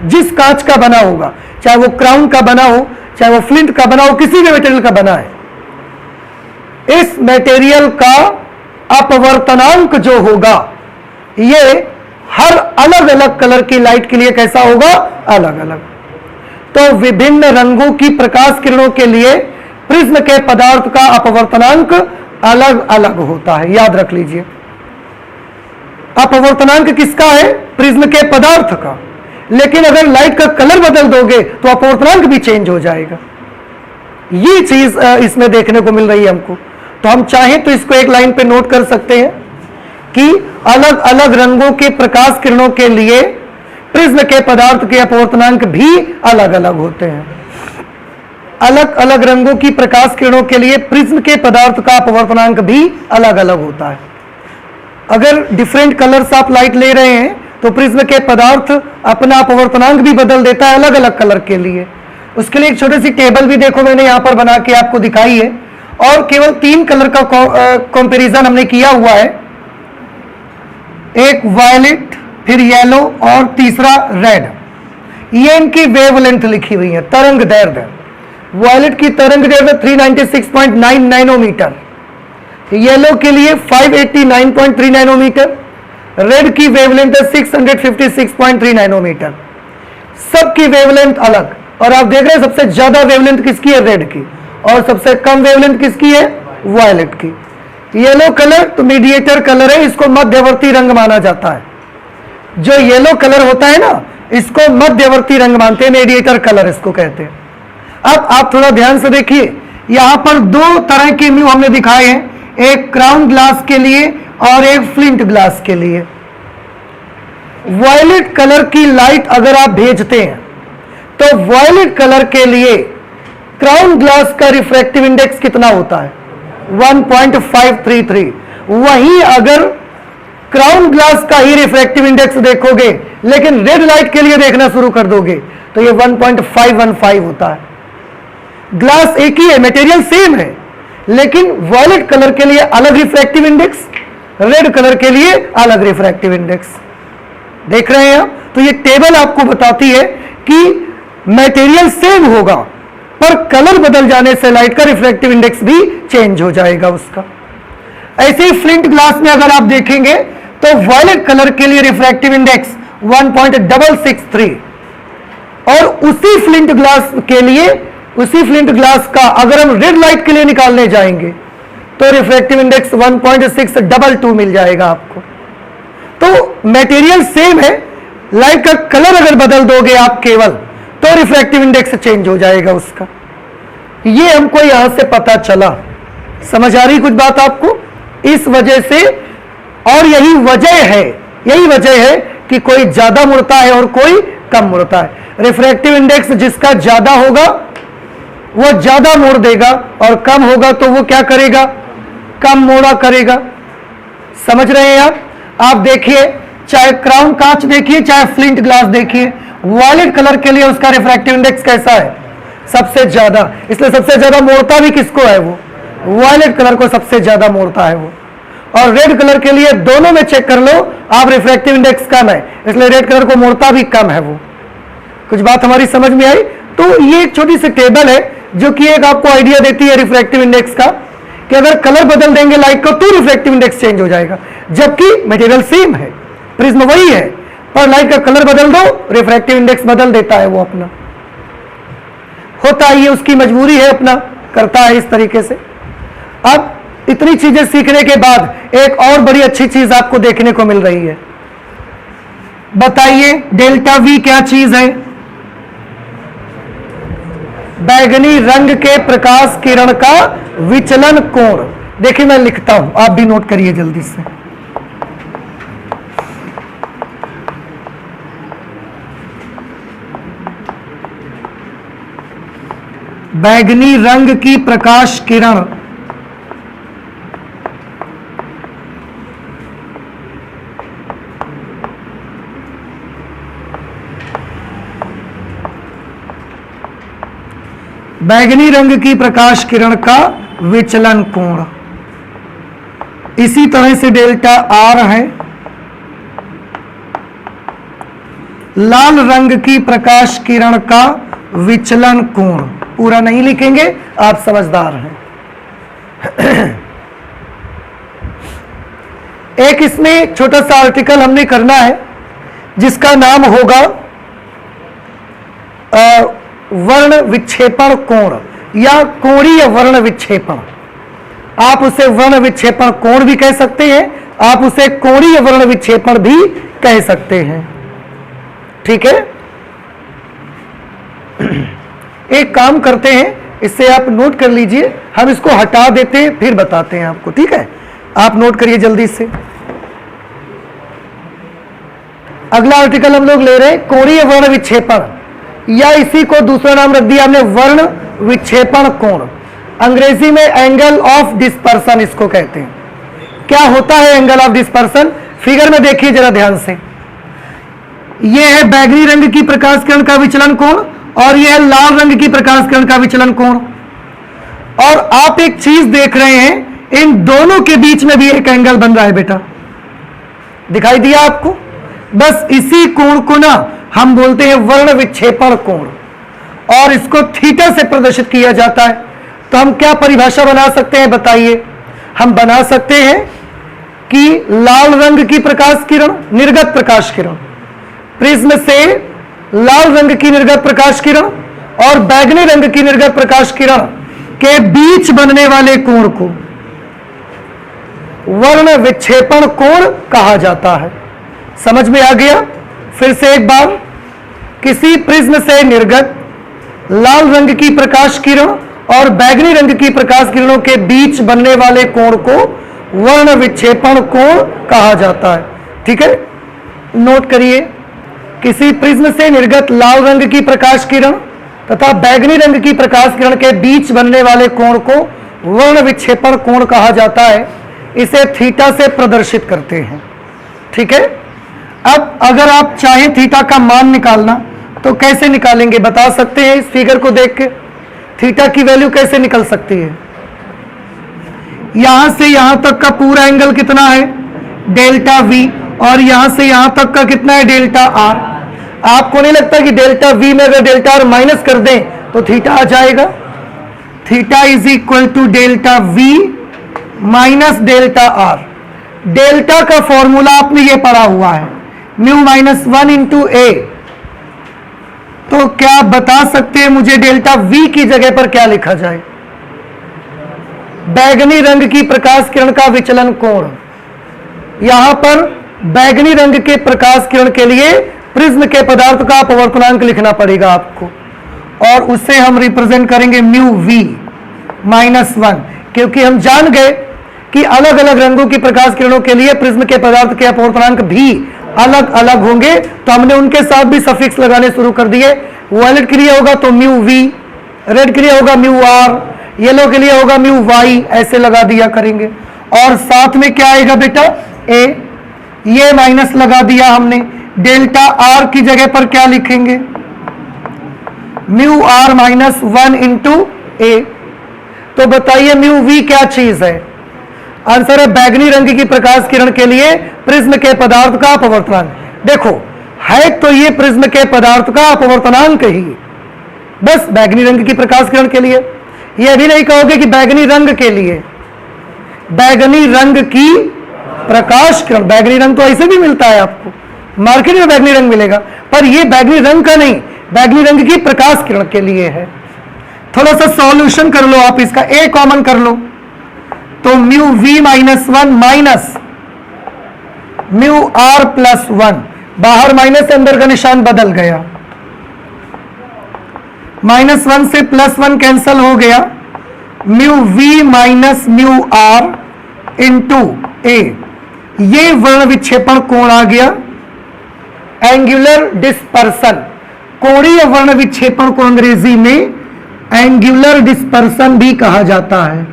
जिस कांच का बना होगा, चाहे वो क्राउन का बना हो, चाहे वो फ्लिंट का बना हो, किसी भी मटेरियल का बना है, इस मटेरियल का अपवर्तनांक जो होगा ये हर अलग अलग कलर की लाइट के लिए कैसा होगा, अलग अलग। तो विभिन्न रंगों की प्रकाश किरणों के लिए प्रिज्म के पदार्थ का अपवर्तनांक अलग अलग होता है, याद रख लीजिए। अपवर्तनांक किसका है, प्रिज्म के पदार्थ का, लेकिन अगर लाइट का कलर बदल दोगे तो अपवर्तनांक भी चेंज हो जाएगा। ये चीज इसमें देखने को मिल रही है हमको। तो हम चाहें तो इसको एक लाइन पे नोट कर सकते हैं कि अलग अलग रंगों के प्रकाश किरणों के लिए प्रिज्म के पदार्थ के अपवर्तनांक भी अलग अलग होते हैं। अलग अलग रंगों की प्रकाश किरणों के लिए प्रिज्म के पदार्थ का अपवर्तनांक भी अलग अलग होता है। अगर डिफरेंट कलर्स आप लाइट ले रहे हैं तो प्रिज्म के पदार्थ अपना अपवर्तनांक भी बदल देता है अलग अलग कलर के लिए। उसके लिए एक छोटी सी टेबल भी देखो मैंने यहां पर बना के आपको दिखाई है, और केवल 3 कलर का कंपैरिजन हमने किया हुआ है, एक वायलेट, फिर येलो और तीसरा रेड। ये इनकी वेवलेंथ लिखी हुई है, तरंग दैर्ध्य। वायलेट की तरंग दैर्ध्य 396.9 नैनोमीटर, येलो के लिए 589.3 नैनोमीटर, रेड की वेवलेंथ है 656.3 नैनोमीटर। सबकी वेवलेंथ अलग, और आप देख रहे हैं सबसे ज्यादा वेवलेंथ किसकी है, रेड की, और सबसे कम वेवलेंथ किसकी है, वायलेट की। येलो कलर तो मीडिएटर कलर है, इसको मध्यवर्ती रंग माना जाता है। जो येलो कलर होता है ना, इसको मध्यवर्ती रंग मानते हैं, मीडिएटर कलर इसको कहते हैं। अब आप थोड़ा ध्यान से देखिए, यहां पर 2 तरह के म्यू हमने दिखाए हैं, एक क्राउन ग्लास के लिए और एक फ्लिंट ग्लास के लिए। वायलेट कलर की लाइट अगर आप भेजते हैं तो वायलेट कलर के लिए क्राउन ग्लास का रिफ्रैक्टिव इंडेक्स कितना होता है, 1.533। वहीं अगर क्राउन ग्लास का ही रिफ्रैक्टिव इंडेक्स देखोगे लेकिन रेड लाइट के लिए देखना शुरू कर दोगे तो ये 1.515 होता है। ग्लास एक ही है, मटेरियल सेम है, लेकिन वायलेट कलर के लिए अलग रिफ्रैक्टिव इंडेक्स, रेड कलर के लिए अलग रिफ्रैक्टिव इंडेक्स। देख रहे हैं आप? तो ये टेबल आपको बताती है कि मटेरियल सेम होगा पर कलर बदल जाने से लाइट का रिफ्रैक्टिव इंडेक्स भी चेंज हो जाएगा उसका। ऐसे ही फ्लिंट ग्लास में अगर आप देखेंगे तो वायलेट कलर के लिए रिफ्रैक्टिव इंडेक्स 1.663, और उसी फ्लिंट ग्लास का अगर हम रेड लाइट के लिए निकालने जाएंगे तो रिफ्रैक्टिव इंडेक्स 1.622 मिल जाएगा आपको। तो मटेरियल सेम है, लाइट का कलर अगर बदल दोगे आप केवल तो रिफ्रैक्टिव इंडेक्स चेंज हो जाएगा उसका। ये हमको यहां से पता चला। समझ आ रही कुछ बात आपको? इस वजह से, और यही वजह है कि कोई ज्यादा मुड़ता है और कोई कम मुड़ता है। रिफ्रैक्टिव इंडेक्स जिसका ज्यादा होगा वो ज्यादा मोड़ देगा, और कम होगा तो वो क्या करेगा, कम मोड़ा करेगा। समझ रहे हैं आप? आप देखिए, चाहे क्राउन कांच देखिए चाहे फ्लिंट ग्लास देखिए, वायलेट कलर के लिए उसका रिफ्रैक्टिव इंडेक्स कैसा है, सबसे ज्यादा। इसलिए सबसे ज्यादा मोड़ता भी किसको है, वो वायलेट कलर को सबसे ज्यादा मोड़ता है वो। और रेड कलर के लिए दोनों में चेक कर लो आप, रिफ्रैक्टिव इंडेक्स कम है, इसलिए रेड कलर को मोड़ता भी कम है वो। कुछ बात हमारी समझ में आई? तो ये एक छोटी सी टेबल है जो कि एक आपको आइडिया देती है रिफ्रैक्टिव इंडेक्स का, कि अगर कलर बदल देंगे लाइट को तो रिफ्रैक्टिव इंडेक्स चेंज हो जाएगा, जबकि मटेरियल सेम है, प्रिज्म वही है, पर लाइट का कलर बदल दो रिफ्रैक्टिव इंडेक्स बदल देता है वो अपना। होता है, ये उसकी मजबूरी है, अपना करता है इस तरीके से। अब इतनी चीजें सीखने के बाद एक और बड़ी अच्छी चीज आपको देखने को मिल रही है। बताइए डेल्टा वी क्या चीज है? बैगनी रंग के प्रकाश किरण का विचलन कोण। देखिए मैं लिखता हूं, आप भी नोट करिए जल्दी से। बैगनी रंग की प्रकाश किरण बैगनी रंग की प्रकाश किरण का विचलन कोण इसी तरह से डेल्टा आर है, लाल रंग की प्रकाश किरण का विचलन कोण। पूरा नहीं लिखेंगे, आप समझदार हैं। एक इसमें छोटा सा आर्टिकल हमने करना है जिसका नाम होगा वर्ण विक्षेपण कोण या कोणीय वर्ण विक्षेपण। आप उसे वर्ण विक्षेपण कोण भी कह सकते हैं, आप उसे कोणीय वर्ण विक्षेपण भी कह सकते हैं। ठीक है, एक काम करते हैं, इससे आप नोट कर लीजिए, हम इसको हटा देते हैं फिर बताते हैं आपको। ठीक है, आप नोट करिए जल्दी से। अगला आर्टिकल हम लोग ले रहे हैं कोणीय वर्ण विक्षेपण, या इसी को दूसरा नाम रख दिया हमने वर्ण विक्षेपण कोण। अंग्रेजी में एंगल ऑफ डिस्पर्सन इसको कहते हैं। क्या होता है एंगल ऑफ डिस्पर्सन? फिगर में देखिए जरा ध्यान से। यह है बैगनी रंग की प्रकाश किरण का विचलन कोण और यह है लाल रंग की प्रकाश किरण का विचलन कोण। और आप एक चीज देख रहे हैं, इन दोनों के बीच में भी एक एंगल बन रहा है बेटा, दिखाई दिया आपको? बस इसी कोण को ना हम बोलते हैं वर्ण विक्षेपण कोण, और इसको थीटा से प्रदर्शित किया जाता है। तो हम क्या परिभाषा बना सकते हैं बताइए? हम बना सकते हैं कि लाल रंग की प्रकाश किरण, निर्गत प्रकाश किरण, प्रिज्म से लाल रंग की निर्गत प्रकाश किरण और बैगनी रंग की निर्गत प्रकाश किरण के बीच बनने वाले कोण को वर्ण विक्षेपण कोण कहा जाता है। समझ में आ गया? फिर से एक बार, किसी प्रिज्म से निर्गत लाल रंग की प्रकाश किरण और बैगनी रंग की प्रकाश किरणों के बीच बनने वाले कोण को वर्ण विक्षेपण कोण कहा जाता है। ठीक है, नोट करिए, किसी प्रिज्म से निर्गत लाल रंग की प्रकाश किरण तथा बैगनी रंग की प्रकाश किरण के बीच बनने वाले कोण को वर्ण विक्षेपण कोण कहा जाता है। इसे थीटा से प्रदर्शित करते हैं। ठीक है, अब अगर आप चाहें थीटा का मान निकालना तो कैसे निकालेंगे बता सकते हैं? इस फिगर को देख के थीटा की वैल्यू कैसे निकल सकती है? यहां से यहां तक का पूरा एंगल कितना है? डेल्टा वी, और यहां से यहां तक का कितना है? Delta R. आपको नहीं लगता कि डेल्टा वी में अगर डेल्टा आर माइनस कर दें तो थीटा आ जाएगा? Theta is equal to delta v minus delta r. Delta का फॉर्मूला आपने ये पढ़ा हुआ है, म्यू माइनस 1 इंटू ए। तो क्या आप बता सकते हैं मुझे डेल्टा वी की जगह पर क्या लिखा जाए? बैगनी रंग की प्रकाश किरण का विचलन कोण। यहां पर बैगनी रंग के प्रकाश किरण के लिए प्रिज्म के पदार्थ का अपवर्तनांक लिखना पड़ेगा आपको, और उससे हम रिप्रेजेंट करेंगे म्यू वी माइनस 1, क्योंकि हम जान गए कि अलग अलग रंगों की प्रकाश किरणों के लिए प्रिज्म के पदार्थ के अपवर्तनांक भी अलग अलग होंगे, तो हमने उनके साथ भी सफिक्स लगाने शुरू कर दिए। वायलेट के लिए होगा तो म्यू वी, रेड के लिए होगा म्यू आर, येलो के लिए होगा म्यू वाई, ऐसे लगा दिया करेंगे। और साथ में क्या आएगा बेटा? ए। ये माइनस लगा दिया हमने। डेल्टा आर की जगह पर क्या लिखेंगे? Mu R minus 1 into A. तो बताइए म्यू वी क्या चीज है? आंसर है बैगनी रंग की प्रकाश किरण के लिए प्रिज्म के पदार्थ का अपवर्तनांक। देखो, है तो ये प्रिज्म के पदार्थ का अपवर्तनांक ही, बस बैगनी रंग की प्रकाश किरण के लिए। ये भी नहीं कहोगे कि बैगनी रंग के लिए, बैगनी रंग की प्रकाश किरण। बैगनी रंग तो ऐसे भी मिलता है आपको, मार्केट में बैगनी रंग मिलेगा, पर ये बैगनी रंग का नहीं, बैगनी रंग की प्रकाश किरण के लिए है। थोड़ा सा सॉल्यूशन कर लो आप इसका, ए कॉमन कर लो तो mu we minus 1 minus mu r plus 1, बाहर माइनस से अंदर का निशान बदल गया, -1 से +1 कैंसल हो गया, mu we minus mu R into A. ये वर्ण विक्षेपण कोण आ गया, एंगुलर डिस्पर्सन। कोणीय वर्ण विक्षेपण को अंग्रेजी में एंगुलर डिस्पर्सन भी कहा जाता है।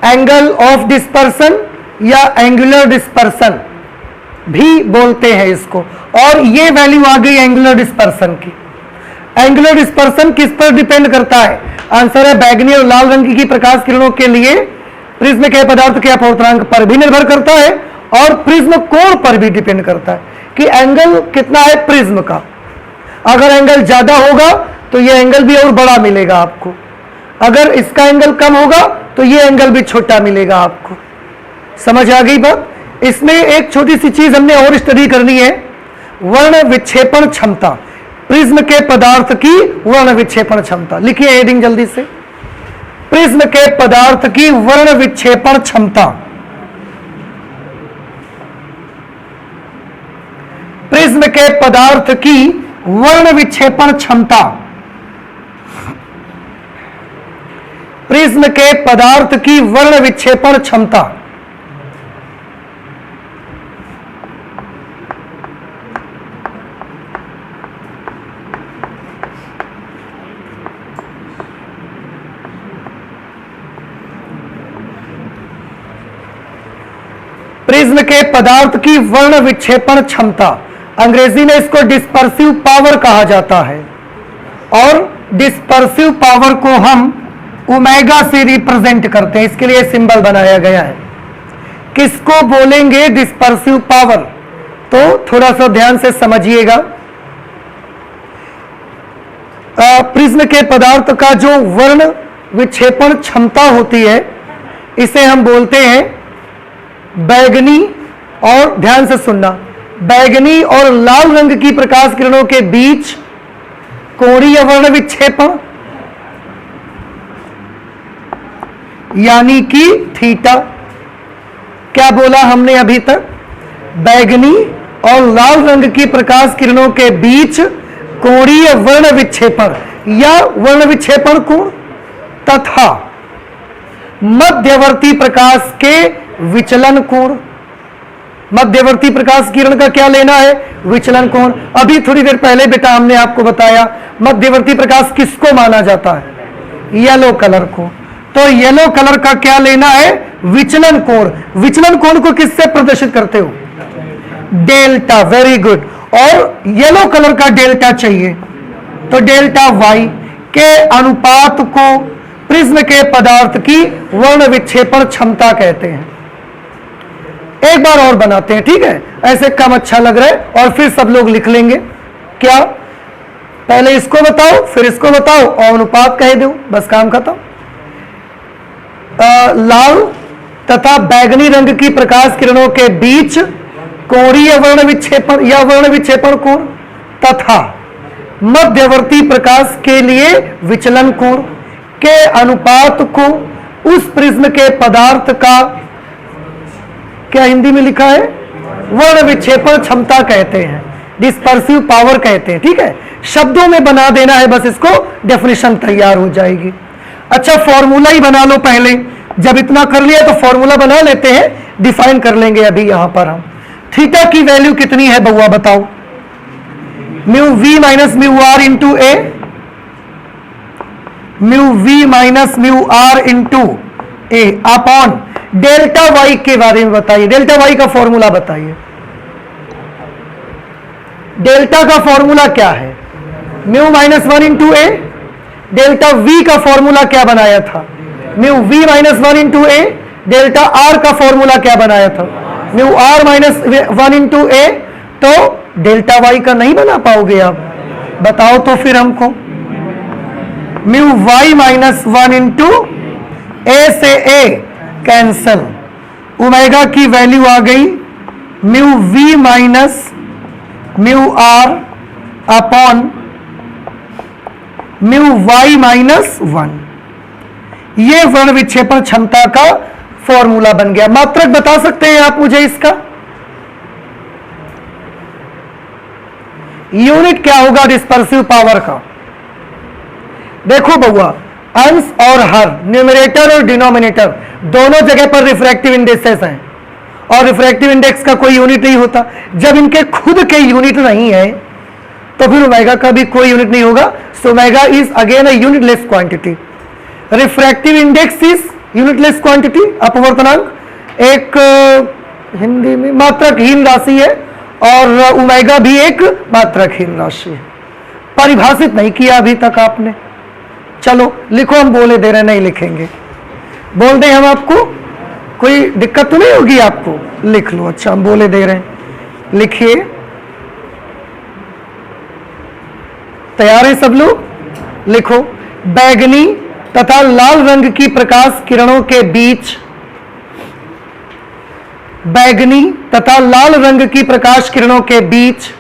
एंगल ऑफ डिस्पर्सन या एंगुलर डिस्पर्सन भी बोलते हैं इसको। और ये वैल्यू आ गई एंगुलर डिस्पर्सन की। एंगुलर डिस्पर्सन किस पर डिपेंड करता है? आंसर है बैगनी और लाल रंग की प्रकाश किरणों के लिए प्रिज्म के पदार्थ के अपवर्तनांक पर भी निर्भर करता है और प्रिज्म कोण पर भी डिपेंड करता है कि एंगल कितना है प्रिज्म का। अगर एंगल ज्यादा होगा तो ये एंगल भी और बड़ा मिलेगा आपको, अगर इसका एंगल कम होगा तो ये एंगल भी छोटा मिलेगा आपको। समझ आ गई बात? इसमें एक छोटी सी चीज हमने और स्टडी करनी है, वर्ण विक्षेपण क्षमता, प्रिज्म के पदार्थ की वर्ण विक्षेपण क्षमता। लिखिए हेडिंग जल्दी से, प्रिज्म के पदार्थ की वर्ण विक्षेपण क्षमता। प्रिज्म के पदार्थ की वर्ण विक्षेपण क्षमता, प्रिज्म के पदार्थ की वर्ण विक्षेपण क्षमता। प्रिज्म के पदार्थ की वर्ण विक्षेपण क्षमता, अंग्रेजी में इसको डिस्पर्सिव पावर कहा जाता है और डिस्पर्सिव पावर को हम ओमेगा से रिप्रेजेंट करते हैं, इसके लिए सिंबल बनाया गया है। किसको बोलेंगे डिस्पर्सिव पावर? तो थोड़ा सा ध्यान से समझिएगा। प्रिज्म के पदार्थ का जो वर्ण विक्षेपण क्षमता होती है इसे हम बोलते हैं बैगनी, और ध्यान से सुनना, बैगनी और लाल रंग की प्रकाश किरणों के बीच कोणीय वर्ण विक्षेपण यानी कि थीटा। क्या बोला हमने अभी तक? बैगनी और लाल रंग की प्रकाश किरणों के बीच कोणीय वर्ण विक्षेपण या वर्ण विक्षेपण कोण तथा मध्यवर्ती प्रकाश के विचलन कोण। मध्यवर्ती प्रकाश किरण का क्या लेना है? विचलन कोण। अभी थोड़ी देर पहले बेटा हमने आपको बताया मध्यवर्ती प्रकाश किसको माना जाता है? येलो कलर को। तो येलो कलर का क्या लेना है? विचलन कोण। विचलन कोण को किससे प्रदर्शित करते हो? डेल्टा। Very good. और येलो कलर का डेल्टा चाहिए तो डेल्टा वाई के अनुपात को प्रिज्म के पदार्थ की वर्ण विक्षेपण क्षमता कहते हैं। एक बार और बनाते हैं, ठीक है? ऐसे कम अच्छा लग रहा है और फिर सब लोग लिख लेंगे। क्या? पहले इसको बताओ फिर इसको बताओ और अनुपात कह दो, बस काम खत्म। लाल तथा बैगनी रंग की प्रकाश किरणों के बीच कोणीय वर्ण विक्षेपण या वर्ण विक्षेपण कोण तथा मध्यवर्ती प्रकाश के लिए विचलन कोण के अनुपात को उस प्रिज्म के पदार्थ का क्या हिंदी में लिखा है? वर्ण विक्षेपण क्षमता कहते हैं, डिस्पर्सिव पावर कहते हैं। ठीक है, शब्दों में बना देना है, बस इसको डेफिनेशन तैयार हो जाएगी। अच्छा, फॉर्मूला ही बना लो पहले। जब इतना कर लिया तो फॉर्मूला बना लेते हैं, डिफाइन कर लेंगे अभी यहां पर हम। थीटा की वैल्यू कितनी है बउआ बताओ? Mu we minus mu R into A, mu we minus mu R into A upon delta Y के बारे में बताइए। डेल्टा वाई का फॉर्मूला बताइए। डेल्टा का फॉर्मूला क्या है? Mu minus one into A. Delta V का फॉर्मूला क्या बनाया था? Mu we minus one into A. Delta R का फॉर्मूला क्या बनाया था? Mu R minus one into A. तो डेल्टा वाई का नहीं बना पाओगे आप? बताओ तो फिर हमको। Mu Y minus one into A से ए कैंसल, ओमेगा की वैल्यू आ गई mu we minus mu R upon mu Y minus one. ये वर्ण विक्षेपण क्षमता का फॉर्मूला बन गया। मात्रक बता सकते हैं आप मुझे इसका? यूनिट क्या होगा डिस्पर्सिव पावर का? देखो बउआ, अंश और हर, न्यूमरेटर और डिनोमिनेटर दोनों जगह पर रिफ्रैक्टिव इंडेक्सेस हैं और रिफ्रैक्टिव इंडेक्स का कोई यूनिट नहीं होता। जब इनके खुद के यूनिट नहीं है तो फिर ओमेगा का भी कोई यूनिट नहीं होगा। So omega is again a unitless quantity. Refractive index is unitless quantity, अपवर्तनांक एक हिंदी में मात्रकहीन राशि है और ओमेगा भी एक मात्रकहीन राशि है। परिभाषित नहीं किया अभी तक आपने। चलो लिखो, हम बोले दे रहे नहीं लिखेंगे, बोल दें हम आपको। कोई दिक्कत तो नहीं होगी आपको? लिख लो। अच्छा, हम बोले दे रहे हैं, लिखिए। तैयार है सब लोग? लिखो। बैगनी तथा लाल रंग की प्रकाश किरणों के बीच, बैगनी तथा लाल रंग की प्रकाश किरणों के बीच,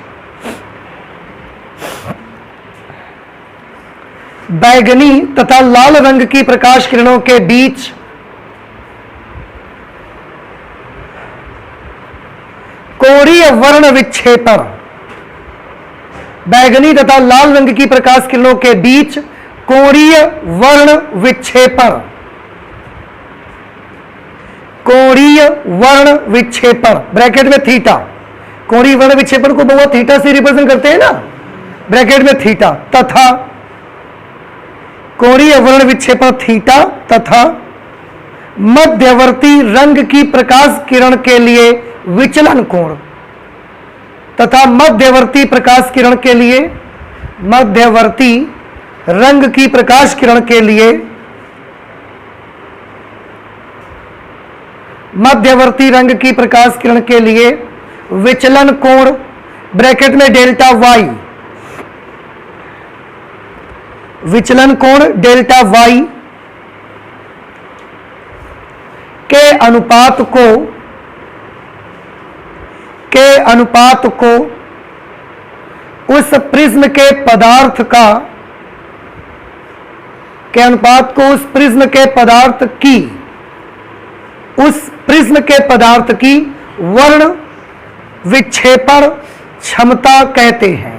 बैगनी तथा लाल रंग की प्रकाश किरणों के बीच कोणीय वर्ण विक्षेपण, बैगनी तथा लाल रंग की प्रकाश किरणों के बीच कोणीय वर्ण विक्षेपण, कोणीय वर्ण विक्षेपण ब्रैकेट में थीटा। कोणीय वर्ण विक्षेपण को बहुत थीटा से रिप्रेजेंट करते हैं ना, ब्रैकेट में थीटा, तथा कोणीय वर्ण विक्षेपण थीटा तथा मध्यवर्ती रंग की प्रकाश किरण के लिए विचलन कोण, तथा मध्यवर्ती प्रकाश किरण के लिए, मध्यवर्ती रंग की प्रकाश किरण के लिए, मध्यवर्ती रंग की प्रकाश किरण के लिए विचलन कोण ब्रैकेट में डेल्टा वाई, विचलन कोण डेल्टा वाई के अनुपात को उस प्रिज्म के पदार्थ का, के अनुपात को उस प्रिज्म के पदार्थ की, उस प्रिज्म के पदार्थ की वर्ण विक्षेपण क्षमता कहते हैं।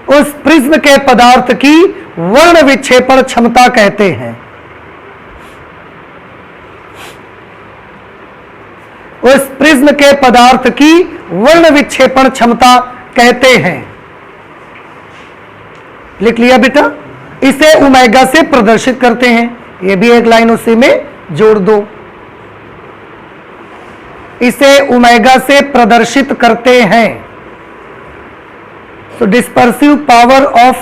उस प्रिज्म के पदार्थ की वर्ण विक्षेपण क्षमता कहते हैं। उस प्रिज्म के पदार्थ की वर्ण विक्षेपण क्षमता कहते हैं। लिख लिया बेटा? इसे ओमेगा से प्रदर्शित करते हैं। ये भी एक लाइन उसी में जोड़ दो। इसे ओमेगा से प्रदर्शित करते हैं। So dispersive power of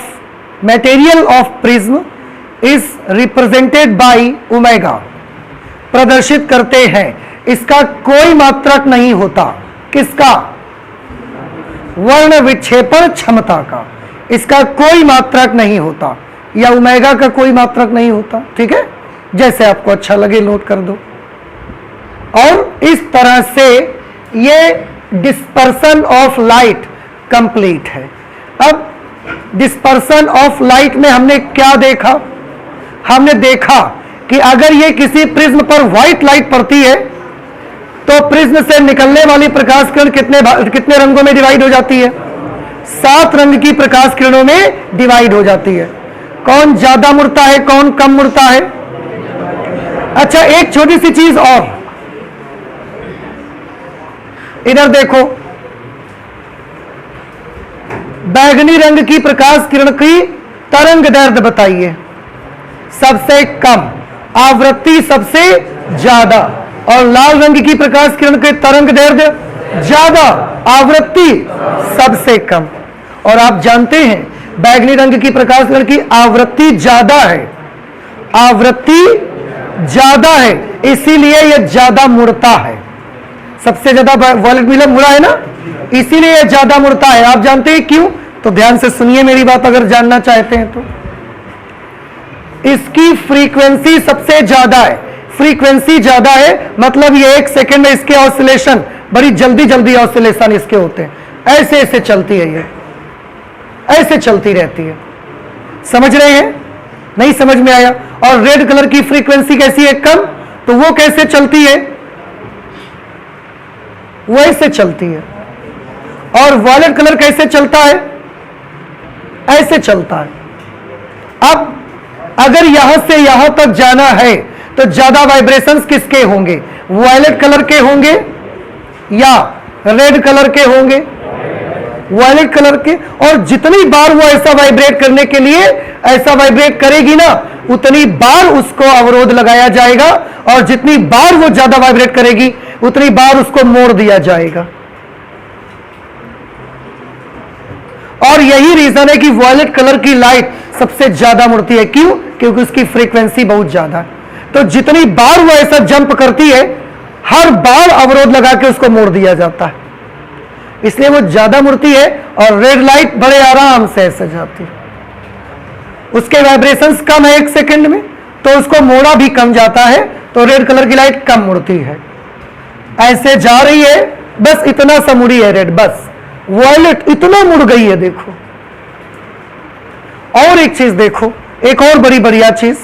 material of prism is represented by omega। प्रदर्शित करते हैं, इसका कोई मात्रक नहीं होता। किसका? वर्ण विक्षेपण क्षमता का। इसका कोई मात्रक नहीं होता, या ओमेगा का कोई मात्रक नहीं होता। ठीक है, जैसे आपको अच्छा लगे नोट कर दो। और इस तरह से ये डिस्पर्सन ऑफ लाइट कंप्लीट है। अब डिस्पर्सन ऑफ लाइट में हमने क्या देखा? हमने देखा कि अगर ये किसी प्रिज्म पर व्हाइट लाइट पड़ती है तो प्रिज्म से निकलने वाली प्रकाश किरण कितने रंगों में डिवाइड हो जाती है? 7 रंग की प्रकाश किरणों में डिवाइड हो जाती है। कौन ज्यादा मुड़ता है, कौन कम मुड़ता है? अच्छा, एक छोटी सी चीज और, इधर देखो। बैगनी रंग की प्रकाश किरण की तरंग दैर्ध्य बताइए। सबसे कम, आवृत्ति सबसे ज्यादा, और लाल रंग की प्रकाश किरण के तरंग दैर्ध्य ज्यादा, आवृत्ति सबसे कम। और आप जानते हैं बैगनी रंग की प्रकाश किरण की आवृत्ति ज्यादा है, आवृत्ति ज्यादा है, इसीलिए यह ज्यादा मुड़ता है। सबसे ज्यादा वॉयलेट मीडियम मुड़ा है ना, इसीलिए यह ज्यादा मुड़ता है। आप जानते हैं क्यों? तो ध्यान से सुनिए मेरी बात, अगर जानना चाहते हैं तो। इसकी फ्रीक्वेंसी सबसे ज्यादा है। फ्रीक्वेंसी ज्यादा है मतलब ये 1 सेकेंड में इसके ऑसिलेशन, बड़ी जल्दी जल्दी ऑसिलेशन इसके होते हैं। ऐसे ऐसे चलती है, ये ऐसे चलती रहती है। समझ रहे हैं? नहीं समझ में आया? और रेड कलर की फ्रीक्वेंसी कैसी है? कम। तो वो कैसे चलती है? वैसे चलती है। और वॉयलेट कलर कैसे चलता है? ऐसे चलता है। अब अगर यहां से यहां तक जाना है तो ज्यादा वाइब्रेशंस किसके होंगे? वॉयलेट कलर के होंगे या रेड कलर के होंगे? वॉयलेट कलर के। और जितनी बार वो ऐसा वाइब्रेट करने के लिए ऐसा वाइब्रेट करेगी ना, उतनी बार उसको अवरोध लगाया जाएगा, और जितनी बार वो ज्यादा वाइब्रेट करेगी उतनी बार उसको मोड़ दिया जाएगा। और यही रीजन है कि वॉयलेट कलर की लाइट सबसे ज्यादा मुड़ती है। क्यों? क्योंकि उसकी फ्रीक्वेंसी बहुत ज्यादा है। तो जितनी बार वो ऐसा जंप करती है, हर बार अवरोध लगा के उसको मोड़ दिया जाता है, इसलिए वो ज्यादा मुड़ती है। और रेड लाइट बड़े आराम से ऐसे जाती है, उसके वाइब्रेशंस कम है 1 सेकंड में, तो उसको मोड़ा भी कम जाता है, तो रेड कलर की लाइट कम मुड़ती है। ऐसे जा रही है, बस इतना सा मुड़ी है रेड, बस। वॉयलेट इतना मुड़ गई है, देखो। और एक चीज देखो, एक और बड़ी बढ़िया चीज,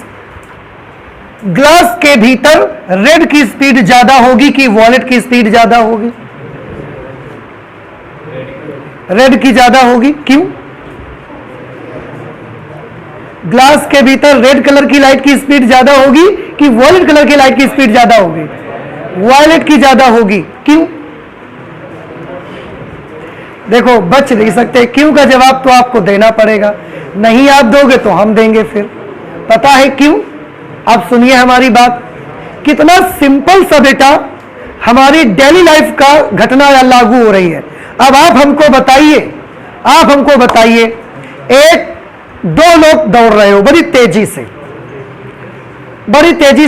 ग्लास के भीतर रेड की स्पीड ज्यादा होगी कि वॉयलेट की स्पीड ज्यादा होगी? रेड की ज्यादा होगी। क्यों? ग्लास के भीतर रेड कलर की लाइट की स्पीड ज्यादा होगी कि वॉयलेट कलर की लाइट की स्पीड ज्यादा होगी? वॉयलेट की ज्यादा होगी। क्यों? देखो, बच नहीं सकते, क्यों का जवाब तो आपको देना पड़ेगा, नहीं आप दोगे तो हम देंगे फिर। पता है क्यों? आप सुनिए हमारी बात, कितना सिंपल सा बेटा हमारी डेली लाइफ का घटना लागू हो रही है। अब आप हमको बताइए, एक दो लोग दौड़ रहे हो बड़ी तेजी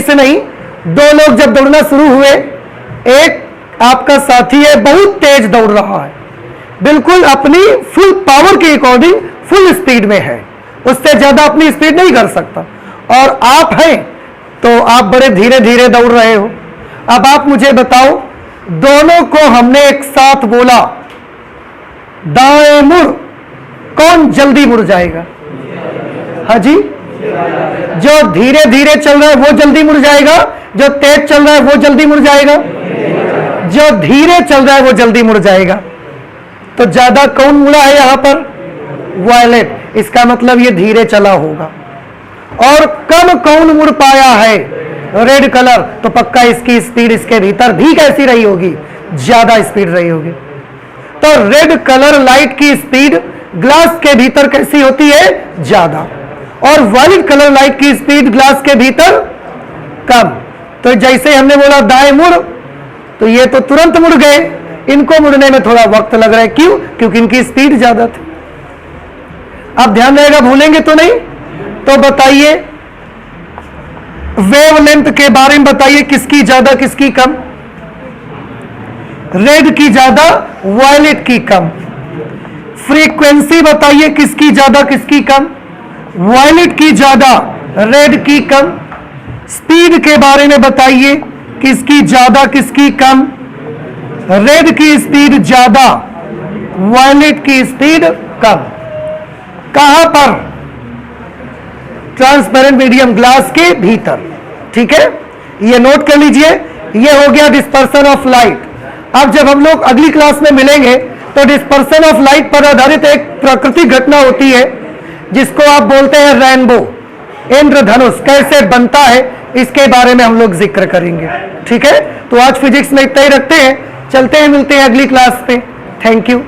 से नहीं, दो लोग जब दौड़ना शुरू हुए, एक आपका साथी है बहुत तेज दौड़ रहा है, बिल्कुल अपनी फुल पावर के अकॉर्डिंग फुल स्पीड में है, उससे ज्यादा अपनी स्पीड नहीं कर सकता, और आप हैं तो आप बड़े धीरे धीरे दौड़ रहे हो। अब आप मुझे बताओ, दोनों को हमने एक साथ बोला दाएं मुड़, कौन जल्दी मुड़ जाएगा? हाँ जी, जो धीरे धीरे चल रहा है वो जल्दी मुड़ जाएगा, जो तेज चल रहा है वो जल्दी मुड़ जाएगा, जो धीरे चल रहा है वो जल्दी मुड़ जाएगा। तो ज्यादा कौन मुड़ा है यहां पर? वॉयलेट। इसका मतलब ये धीरे चला होगा। और कम कौन मुड़ पाया है? Red colour. तो पक्का इसकी स्पीड इसके भीतर भी कैसी रही होगी? ज्यादा स्पीड रही होगी। तो रेड कलर लाइट की स्पीड ग्लास के भीतर कैसी होती है? ज्यादा। और वॉयलेट कलर लाइट की स्पीड ग्लास के भीतर कम। तो जैसे हमने बोला दाएं मुड़, तो ये तो तुरंत मुड़ गए, इनको मुड़ने में थोड़ा वक्त लग रहा है। क्यों? क्योंकि इनकी स्पीड ज्यादा थी। अब ध्यान रहेगा, भूलेंगे तो नहीं। तो बताइए, वेवलेंथ के बारे में बताइए, किसकी ज्यादा किसकी कम? रेड की ज्यादा, वॉयलेट की कम। फ्रीक्वेंसी बताइए, किसकी ज्यादा किसकी कम? वॉयलेट की ज्यादा, रेड की कम। स्पीड के बारे में बताइए, किसकी ज्यादा किसकी कम? रेड की स्पीड ज्यादा, वॉयलेट की स्पीड कम। कहां पर? ट्रांसपेरेंट मीडियम ग्लास के भीतर। ठीक है, ये नोट कर लीजिए। ये हो गया डिस्पर्सन ऑफ लाइट। अब जब हम लोग अगली क्लास में मिलेंगे तो डिस्पर्सन ऑफ लाइट पर आधारित एक प्राकृतिक घटना होती है जिसको आप बोलते हैं रेनबो, इंद्रधनुष कैसे बनता है, इसके बारे में हम लोग जिक्र करेंगे। ठीक है, तो आज फिजिक्स में इतना ही रखते हैं, चलते हैं, मिलते हैं अगली क्लास पे। Thank you.